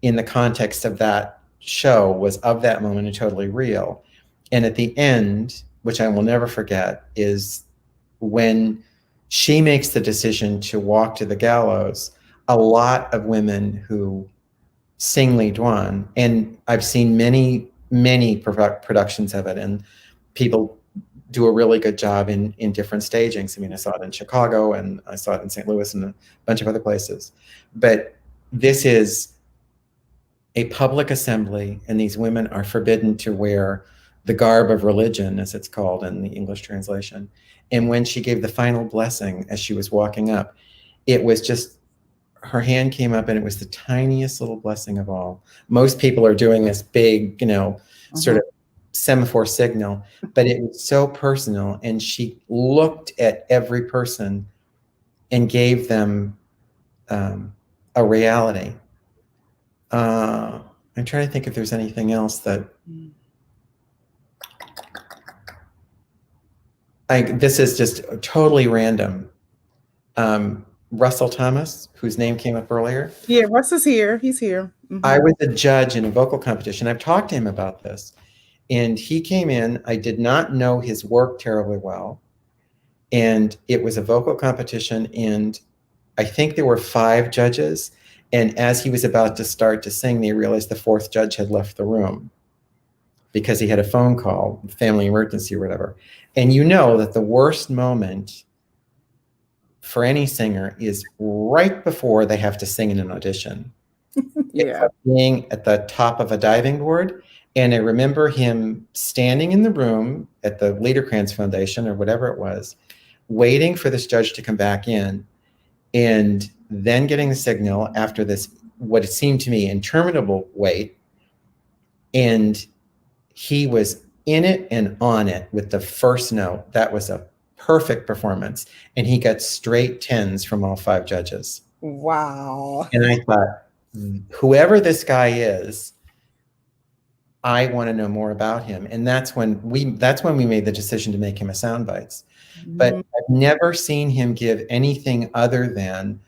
B: in the context of that show was of that moment and totally real. And at the end, which I will never forget, is when she makes the decision to walk to the gallows, a lot of women who sing Lidoine, and I've seen many, many productions of it, and people do a really good job in different stagings. I mean, I saw it in Chicago, and I saw it in St. Louis and a bunch of other places. But this is a public assembly, and these women are forbidden to wear the garb of religion, as it's called in the English translation. And when she gave the final blessing as she was walking up, it was just, her hand came up and it was the tiniest little blessing of all. Most people are doing this big, sort of semaphore signal, but it was so personal. And she looked at every person and gave them a reality. I'm trying to think if there's anything else that this is just totally random. Russell Thomas, whose name came up earlier.
A: Yeah, Russ is here. He's here.
B: I was a judge in a vocal competition. I've talked to him about this. And he came in. I did not know his work terribly well. And it was a vocal competition. And I think there were 5 judges. And as he was about to start to sing, they realized the fourth judge had left the room because he had a phone call, family emergency or whatever. And you know that the worst moment for any singer is right before they have to sing in an audition. It's
A: Yeah.
B: like being at the top of a diving board. And I remember him standing in the room at the Liederkranz Foundation or whatever it was, waiting for this judge to come back in, and then getting the signal after this, what it seemed to me, interminable wait. And he was in it and on it with the first note. That was a perfect performance. And he got straight tens from all five judges.
A: Wow.
B: And I thought, whoever this guy is, I want to know more about him. And that's when we made the decision to make him a Soundbites. But I've never seen him give anything other than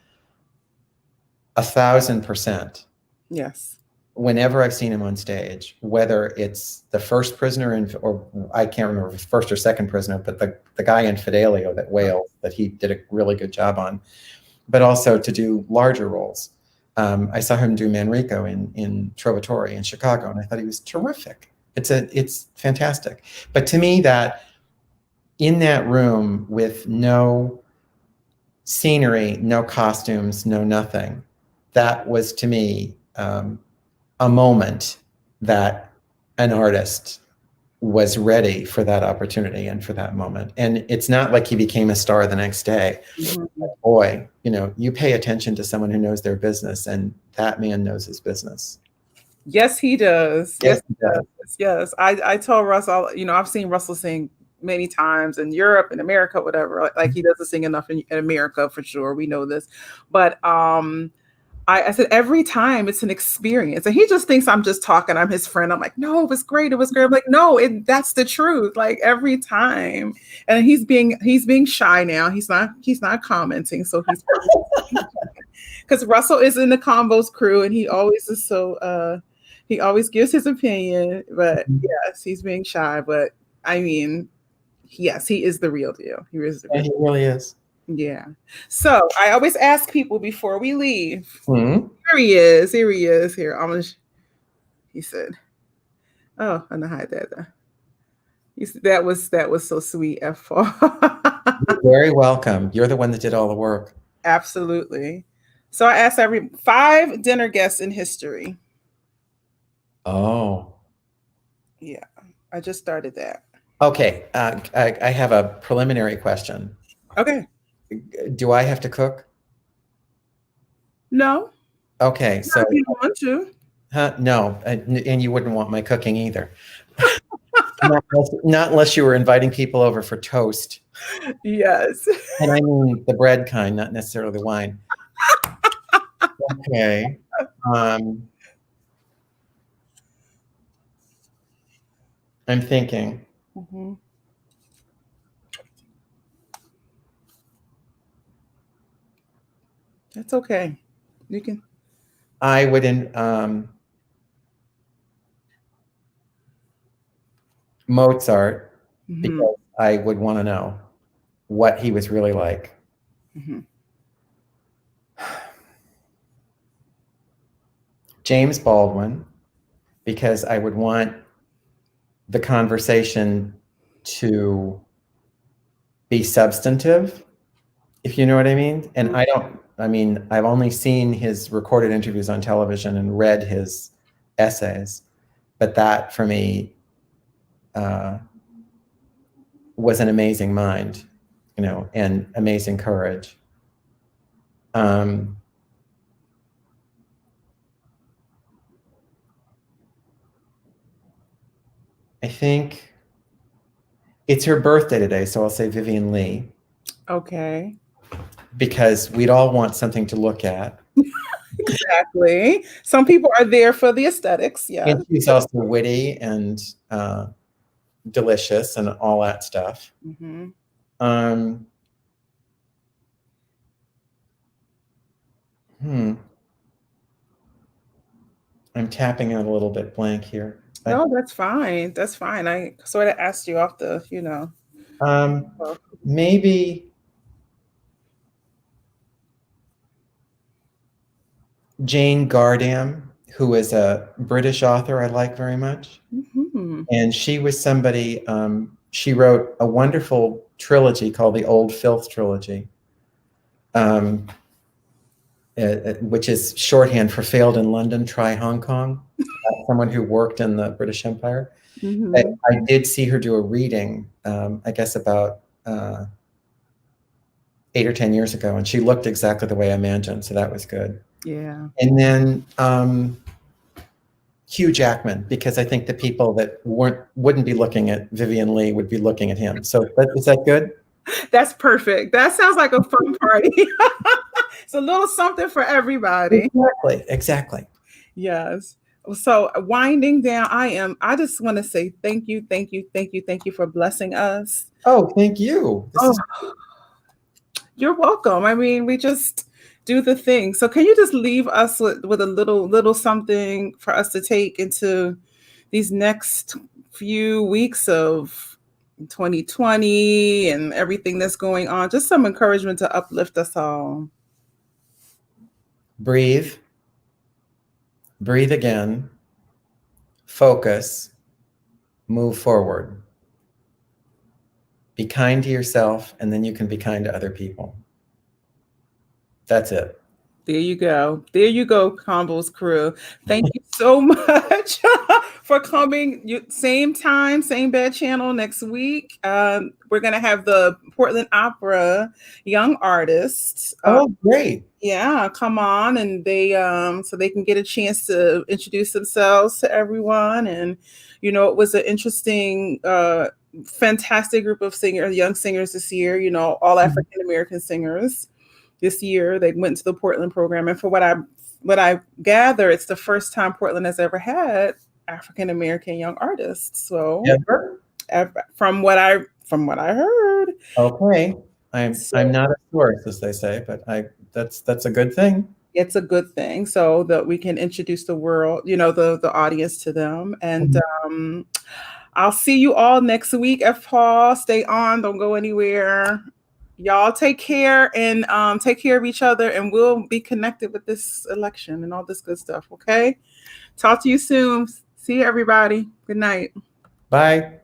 B: 1,000%.
A: Yes.
B: Whenever I've seen him on stage, whether it's the first prisoner or I can't remember if it's first or second prisoner, but the guy in Fidelio that wails that he did a really good job on, but also to do larger roles. I saw him do Manrico in Trovatore in Chicago, and I thought he was terrific. It's fantastic. But to me, that in that room with no scenery, no costumes, no nothing, that was to me a moment that an artist was ready for that opportunity and for that moment. And it's not like he became a star the next day.
A: Mm-hmm.
B: Boy, you pay attention to someone who knows their business, and that man knows his business.
A: Yes, he does.
B: Yes,
A: Yes,
B: he
A: he
B: does.
A: does. Yes. I told Russell, I've seen Russell sing many times in Europe, in America, whatever. Like he doesn't sing enough in America for sure. We know this. But I said every time it's an experience, and he just thinks I'm just talking. I'm his friend. I'm like, no, it was great. It was great. I'm like, no, that's the truth. Like every time, and he's being shy now. He's not commenting, so he's because Russell is in the Combos crew, and he always is so. He always gives his opinion, but yes, he's being shy. But I mean, yes, he is the real deal. He is the
B: Yeah,
A: real.
B: he really is.
A: Yeah. So I always ask people before we leave.
B: Mm-hmm.
A: Here he is. Here he is. Here. He said, "Oh, I'm gonna hide that." He said, that was so sweet, F.
B: You're very welcome. You're the one that did all the work.
A: Absolutely. So I asked every 5 dinner guests in history.
B: Oh.
A: Yeah, I just started that.
B: Okay. I have a preliminary question.
A: Okay.
B: Do I have to cook?
A: No,
B: Okay. So,
A: if you want to.
B: no, and you wouldn't want my cooking either. Not unless you were inviting people over for toast.
A: Yes.
B: And I mean the bread kind, not necessarily the wine. Okay. I'm thinking.
A: Mm-hmm. That's okay. You can.
B: I would Mozart,
A: Mm-hmm.
B: because I would want to know what he was really like.
A: Mm-hmm.
B: James Baldwin, because I would want the conversation to be substantive, if you know what I mean. And I've only seen his recorded interviews on television and read his essays, but that for me was an amazing mind, and amazing courage. I think it's her birthday today, so I'll say Vivian Leigh,
A: Okay.
B: because we'd all want something to look at.
A: Exactly. Some people are there for the aesthetics. Yeah.
B: And she's also witty and delicious and all that stuff.
A: Mm-hmm.
B: Um, I'm tapping out a little bit blank here.
A: No, that's fine. That's fine. I sort of asked you off the.
B: Maybe Jane Gardam, who is a British author I like very much.
A: Mm-hmm.
B: And she was somebody, she wrote a wonderful trilogy called the Old Filth Trilogy, um, which is shorthand for Failed in London, Try Hong Kong. Someone who worked in the British Empire.
A: Mm-hmm.
B: I did see her do a reading, I guess about 8 or 10 years ago, and she looked exactly the way I imagined, so that was good.
A: Yeah.
B: And then Hugh Jackman, because I think the people that wouldn't be looking at Vivian Leigh would be looking at him. So is that good?
A: That's perfect. That sounds like a fun party. It's a little something for everybody.
B: Exactly.
A: Yes. So winding down, I just want to say thank you, thank you, thank you, thank you for blessing us.
B: Oh, thank you. This
A: Oh,
B: is
A: you're welcome. I mean, we just do the thing. So can you just leave us with a little something for us to take into these next few weeks of 2020 and everything that's going on? Just some encouragement to uplift us all.
B: breathe, breathe again, focus, move forward. Be kind to yourself, and then you can be kind to other people. That's it.
A: There you go. There you go, Combos crew. Thank you so much for coming. Same time, same bad channel next week. We're going to have the Portland Opera young artists.
B: Oh, great.
A: Yeah, come on, and they so they can get a chance to introduce themselves to everyone. And it was an interesting fantastic group of young singers this year, all African American singers this year. They went to the Portland program, and for what I gather, it's the first time Portland has ever had African American young artists. So
B: Ever?
A: from what I heard.
B: Okay. I'm not a source, as they say, but that's a good thing.
A: It's a good thing so that we can introduce the world, the audience to them. And I'll see you all next week. F. Paul, stay on, don't go anywhere. Y'all take care and take care of each other, and we'll be connected with this election and all this good stuff. Okay. Talk to you soon. See you, everybody. Good night.
B: Bye.